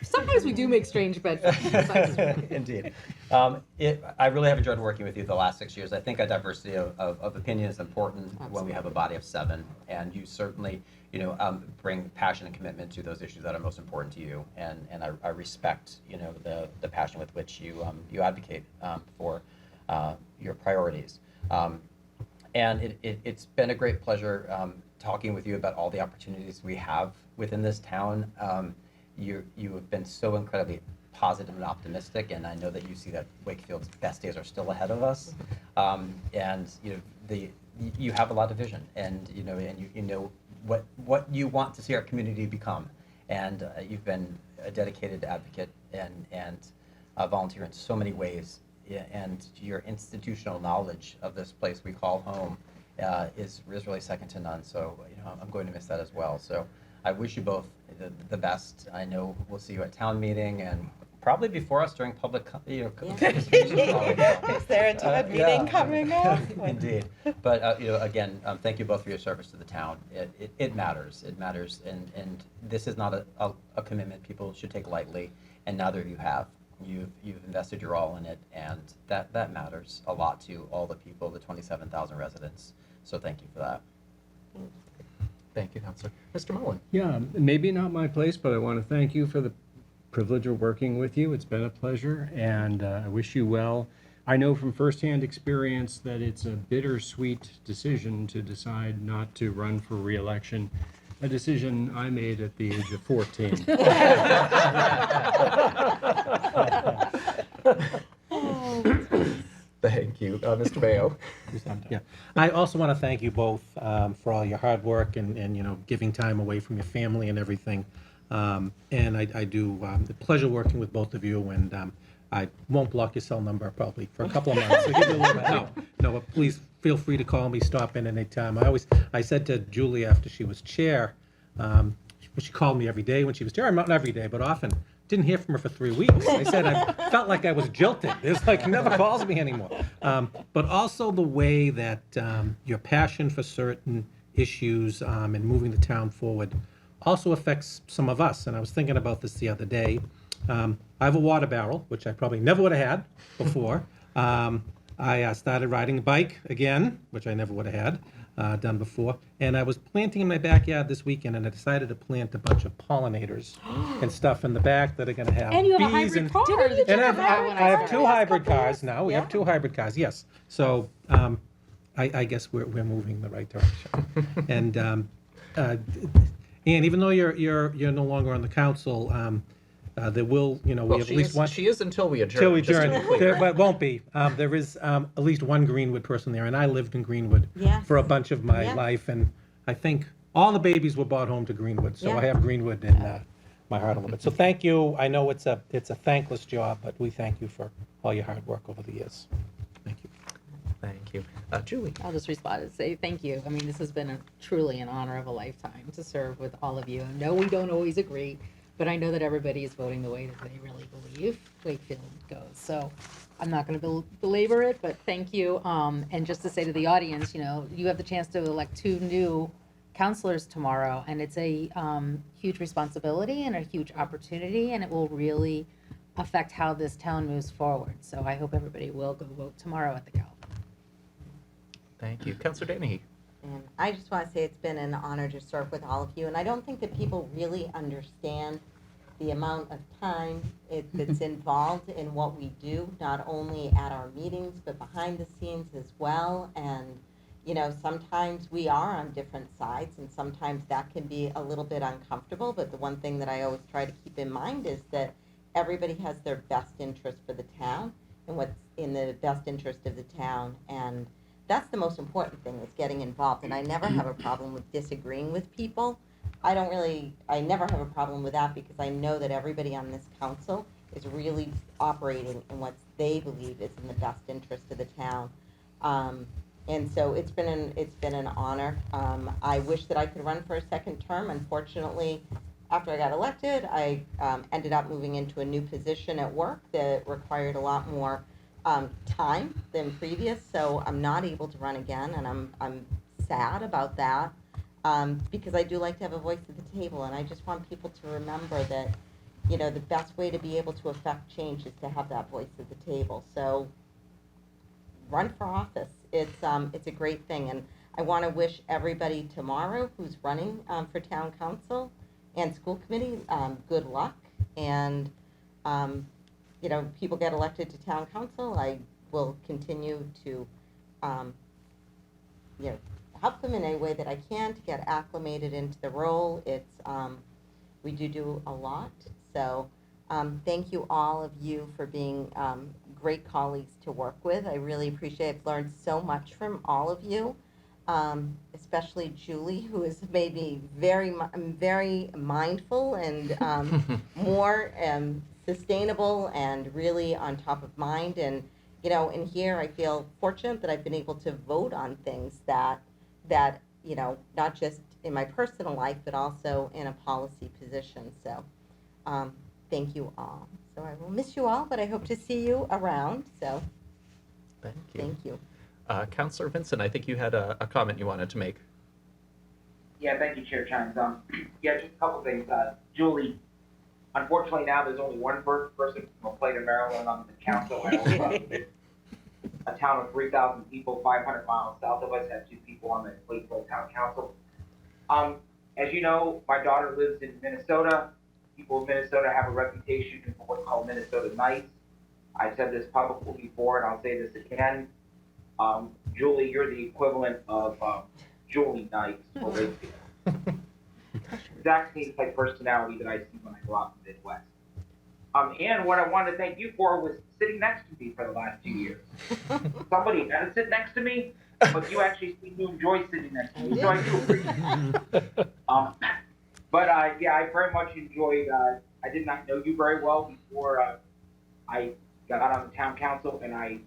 sometimes we do make strange bets. Indeed. I really have enjoyed working with you the last 6 years. I think a diversity of opinion is important when we have a body of 7, and you certainly, you know, bring passion and commitment to those issues that are most important to you, and I respect, you know, the passion with which you advocate for your priorities. And it's been a great pleasure talking with you about all the opportunities we have within this town. You have been so incredibly positive and optimistic, and I know that you see that Wakefield's best days are still ahead of us. And you know, you have a lot of vision, and you know what you want to see our community become, and you've been a dedicated advocate and a volunteer in so many ways. Yeah, and your institutional knowledge of this place we call home is really second to none. So, you know, I'm going to miss that as well. So I wish you both the best. I know we'll see you at town meeting and probably before us during public, you know, participation. Is there a town meeting coming up? Indeed. But, you know, again, thank you both for your service to the town. It matters. It matters. And this is not a commitment people should take lightly, and neither of you have. You've invested your all in it, and that matters a lot to all the people, the 27,000 residents. So thank you for that. Thank you, Counselor. Mr. Mullen? Yeah, maybe not my place, but I want to thank you for the privilege of working with you. It's been a pleasure, and I wish you well. I know from firsthand experience that it's a bittersweet decision to decide not to run for re-election, a decision I made at the age of 14. Thank you. Mr. Mayo? Yeah. I also want to thank you both for all your hard work and giving time away from your family and everything. And I do the pleasure working with both of you, and I won't block your cell number probably for a couple of months. So give you a little bit. No, but please feel free to call me, stop in anytime. I said to Julie after she was chair, she called me every day when she was chair, not every day, but often. Didn't hear from her for 3 weeks. I said I felt like I was jilted. It's like never calls me anymore. But also the way that your passion for certain issues and moving the town forward also affects some of us. And I was thinking about this the other day. I have a water barrel, which I probably never would have had before. I started riding a bike again, which I never would have had done before. And I was planting in my backyard this weekend, and I decided to plant a bunch of pollinators and stuff in the back that are going to have And you have a bees hybrid car. and I have 2 hybrid cars now. We have 2 hybrid cars, yes. So I guess we're moving in the right direction. And even though you're no longer on the council, there will, we Well, have at least one. she is until we adjourn. Till we just to adjourn. be clear. There won't be. There is at least one Greenwood person there, and I lived in Greenwood Yes. for a bunch of my Yes. life, and I think all the babies were brought home to Greenwood, so Yeah. I have Greenwood in my heart a little bit. So thank you. I know it's a thankless job, but we thank you for all your hard work over the years. Thank you. Thank you. Julie? I'll just respond and say thank you. I mean, this has been truly an honor of a lifetime to serve with all of you. I know we don't always agree, but I know that everybody is voting the way that they really believe Wakefield goes. So I'm not going to belabor it, but thank you. And just to say to the audience, you have the chance to elect 2 new counselors tomorrow, and it's a huge responsibility and a huge opportunity, and it will really affect how this town moves forward. So I hope everybody will go vote tomorrow at the Gallup. Thank you. Counselor Dennehy? And I just want to say it's been an honor to serve with all of you, and I don't think that people really understand the amount of time that's involved in what we do, not only at our meetings, but behind the scenes as well. And, sometimes we are on different sides, and sometimes that can be a little bit uncomfortable, but the one thing that I always try to keep in mind is that everybody has their best interest for the town and what's in the best interest of the town, and that's the most important thing, is getting involved. And I never have a problem with disagreeing with people. I never have a problem with that, because I know that everybody on this council is really operating in what they believe is in the best interest of the town. And so it's been an honor. I wish that I could run for a second term. Unfortunately, after I got elected, I ended up moving into a new position at work that required a lot more time than previous, so I'm not able to run again, and I'm sad about that, because I do like to have a voice at the table, and I just want people to remember that, the best way to be able to affect change is to have that voice at the table. So run for office. It's a great thing, and I want to wish everybody tomorrow who's running for town council and school committee good luck, and people get elected to town council, I will continue to, help them in any way that I can to get acclimated into the role. It's, we do a lot. So thank you, all of you, for being great colleagues to work with. I really appreciate it. I've learned so much from all of you, especially Julie, who has made me very mindful and more sustainable and really on top of mind. And in here I feel fortunate that I've been able to vote on things that not just in my personal life, but also in a policy position. So thank you all. So I will miss you all, but I hope to see you around. So Thank you. thank you. Counselor Vincent, I think you had a comment you wanted to make. Yeah, thank you, Chair Chines. Yeah, just a couple things. Julie, Unfortunately, now there's only one person from Plato, Maryland on the council. I also a town of 3,000 people, 500 miles south of us, have 2 people on the Wakefield Town Council. As you know, my daughter lives in Minnesota. People of Minnesota have a reputation for what's called Minnesota nights. I've said this publicly before, and I'll say this again. Julie, you're the equivalent of Julie Nights for Wakefield. Exactly the type of personality that I see when I go out in the Midwest. And what I wanted to thank you for was sitting next to me for the last 2 years. Somebody had to sit next to me, but you actually seem to enjoy sitting next to me, so I do appreciate it. Yeah, I very much enjoyed, I did not know you very well before I got on the town council, and I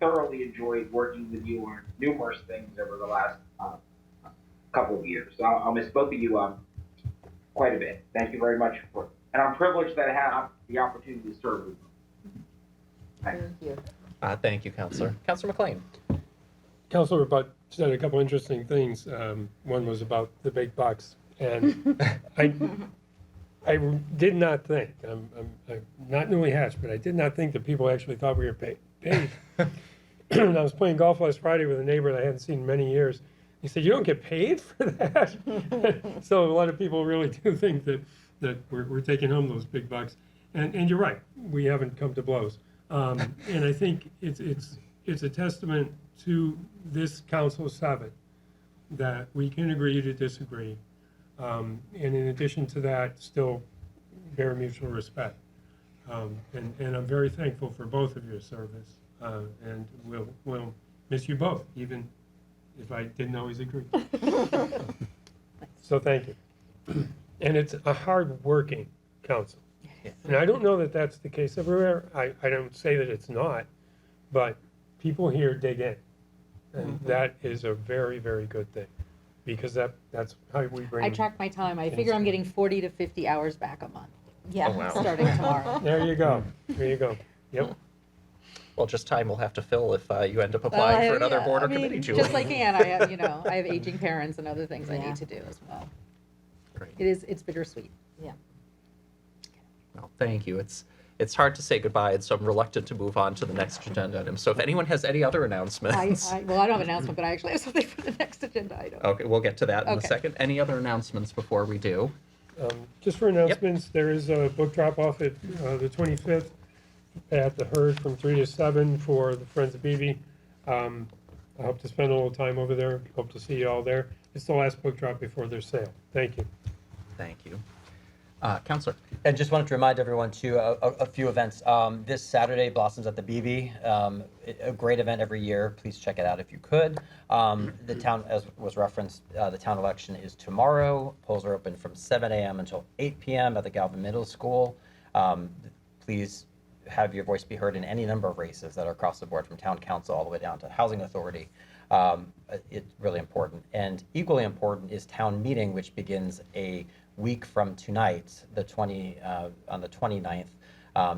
thoroughly enjoyed working with you on numerous things over the last couple of years. So I'll miss both of you quite a bit. Thank you very much and I'm privileged that I have the opportunity to serve with you. Thanks. Thank you. Thank you, Counselor. Counselor McLean. Counselor Butt said a couple interesting things. One was about the big bucks, and I did not think, I'm not newly hatched, but I did not think that people actually thought we were paid. I was playing golf last Friday with a neighbor that I hadn't seen in many years. He said, "You don't get paid for that?" So a lot of people really do think that we're taking home those big bucks. And you're right, we haven't come to blows. And I think it's a testament to this Council 7 that we can agree to disagree. And in addition to that, still bear mutual respect. And I'm very thankful for both of your service. And we'll miss you both, even if I didn't always agree. So thank you. And it's a hard-working council. And I don't know that that's the case everywhere. I don't say that it's not, but people here dig in. And that is a very, very good thing, because that's how we bring. I track my time. I figure I'm getting 40 to 50 hours back a month, Yeah. Oh, wow. starting tomorrow. There you go. There you go. Yep. Well, just time will have to fill if you end up applying for another board or committee, Julie. Just like Ann, I have, I have aging parents and other things I Yeah. need to do as well. Great. It's bittersweet. Yeah. Well, thank you. It's hard to say goodbye, and so I'm reluctant to move on to the next agenda item. So if anyone has any other announcements. Well, I don't have an announcement, but I actually have something for the next agenda item. Okay, we'll get to that in a Okay. second. Any other announcements before we do? Just for announcements, there is a book drop-off at the 25th at the Herd from 3 to 7 for the Friends of BB. I hope to spend a little time over there. Hope to see you all there. It's the last book drop before their sale. Thank you. Thank you. Counselor. And just wanted to remind everyone too, a few events. This Saturday, Blossoms at the BB, a great event every year. Please check it out if you could. The town, as was referenced, the town election is tomorrow. Polls are open from 7 a.m. until 8 p.m. at the Galvin Middle School. Please have your voice be heard in any number of races that are across the board, from town council all the way down to housing authority. It's really important. And equally important is town meeting, which begins a week from tonight, on the 29th.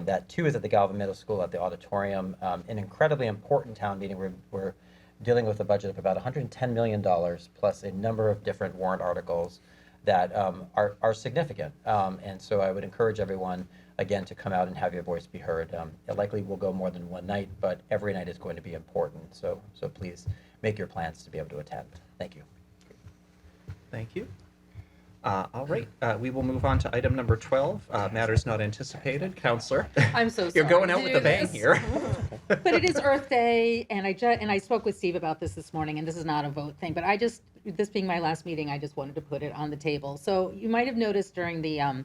That too is at the Galvin Middle School at the auditorium. An incredibly important town meeting. We're dealing with a budget of about $110 million, plus a number of different warrant articles that are significant. And so I would encourage everyone, again, to come out and have your voice be heard. It likely will go more than one night, but every night is going to be important. So please make your plans to be able to attend. Thank you. Thank you. All right, we will move on to item number 12, matters not anticipated. Counselor. I'm so sorry. You're going out to with do a bang this. here. But it is Earth Day, and I spoke with Steve about this morning, and this is not a vote thing, but this being my last meeting, I just wanted to put it on the table. So you might have noticed during the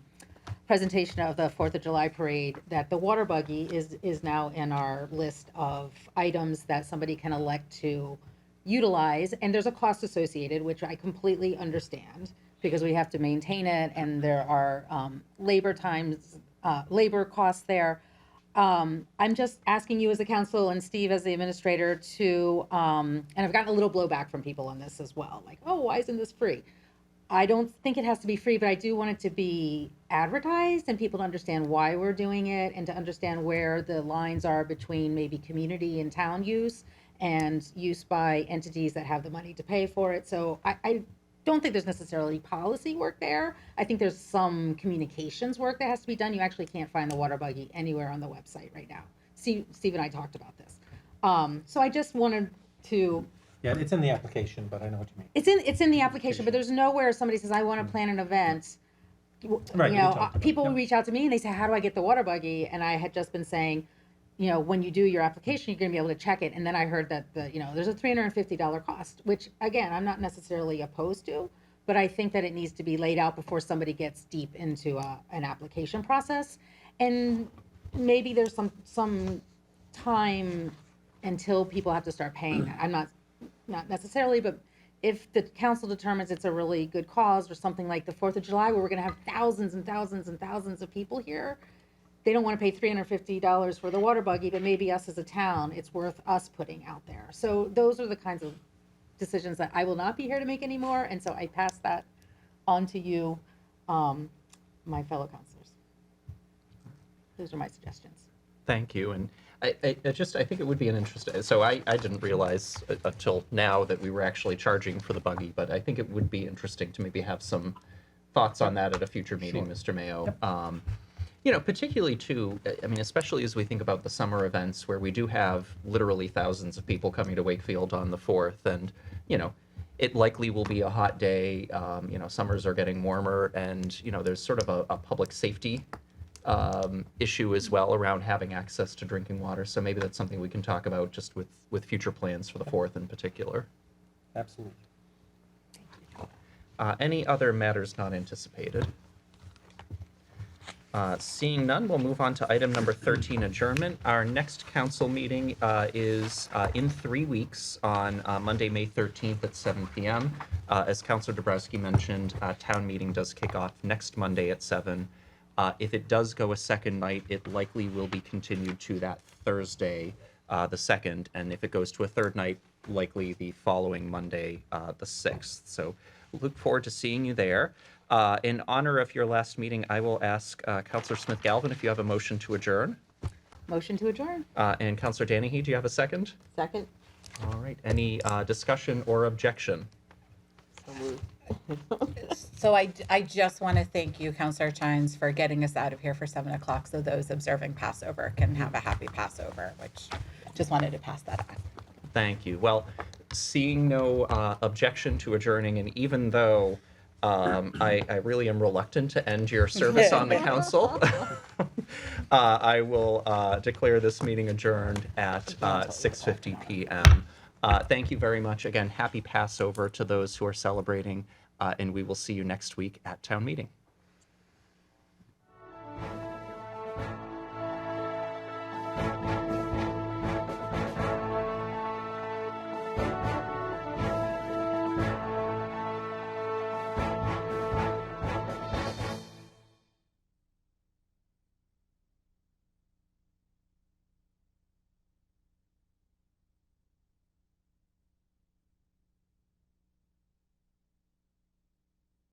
presentation of the 4th of July parade that the water buggy is now in our list of items that somebody can elect to utilize, and there's a cost associated, which I completely understand, because we have to maintain it, and there are labor costs there. I'm just asking you as a council and Steve as the administrator to, and I've gotten a little blowback from people on this as well, like, oh, why isn't this free? I don't think it has to be free, but I do want it to be advertised and people to understand why we're doing it, and to understand where the lines are between maybe community and town use and use by entities that have the money to pay for it. So don't think there's necessarily policy work there. I think there's some communications work that has to be done. You actually can't find the water buggy anywhere on the website right now. Steve and I talked about this. So I just wanted to, Yeah, it's in the application, but I know what you mean. it's in the application, but there's nowhere somebody says, I want to plan an event. Right, You we know, talked about it, people yeah. will reach out to me and they say, how do I get the water buggy? And I had just been saying, you know, when you do your application, you're going to be able to check it. And then I heard that there's a $350 cost, which again, I'm not necessarily opposed to, but I think that it needs to be laid out before somebody gets deep into an application process. And maybe there's some time until people have to start paying that. I'm not necessarily, but if the council determines it's a really good cause or something like the 4th of July, where we're gonna have thousands and thousands and thousands of people here, they don't wanna pay $350 for the water buggy, but maybe us as a town, it's worth us putting out there. So those are the kinds of decisions that I will not be here to make anymore, and so I pass that on to you, my fellow councilors. Those are my suggestions. Thank you. And I think it would be an interesting, so I didn't realize until now that we were actually charging for the buggy, but I think it would be interesting to maybe have some thoughts on that at a future meeting, Mr. Mayo. You know, particularly too, I mean, especially as we think about the summer events where we do have literally thousands of people coming to Wakefield on the 4th, and, you know, it likely will be a hot day. You know, summers are getting warmer, and, you know, there's sort of a public safety issue as well around having access to drinking water. So maybe that's something we can talk about just with future plans for the 4th in particular. Absolutely. Any other matters not anticipated? Seeing none, we'll move on to item number 13, adjournment. Our next council meeting is in 3 weeks on Monday, May 13th at 7 p.m. As Councilor Dabrowski mentioned, town meeting does kick off next Monday at 7. If it does go a second night, it likely will be continued to that Thursday, the 2nd. And if it goes to a third night, likely the following Monday, the 6th. So look forward to seeing you there. In honor of your last meeting, I will ask Councilor Smith-Galvin if you have a motion to adjourn. Motion to adjourn. And Councilor Danahy, do you have a second? Second? All right. Any discussion or objection? So moved. So I just want to thank you, Councilor Chines, for getting us out of here for 7 o'clock so those observing Passover can have a happy Passover, which just wanted to pass that on. Thank you. Well, seeing no objection to adjourning, and even though I really am reluctant to end your service on the council, I will declare this meeting adjourned at 6:50 p.m. Thank you very much. Again, happy Passover to those who are celebrating, and we will see you next week at town meeting.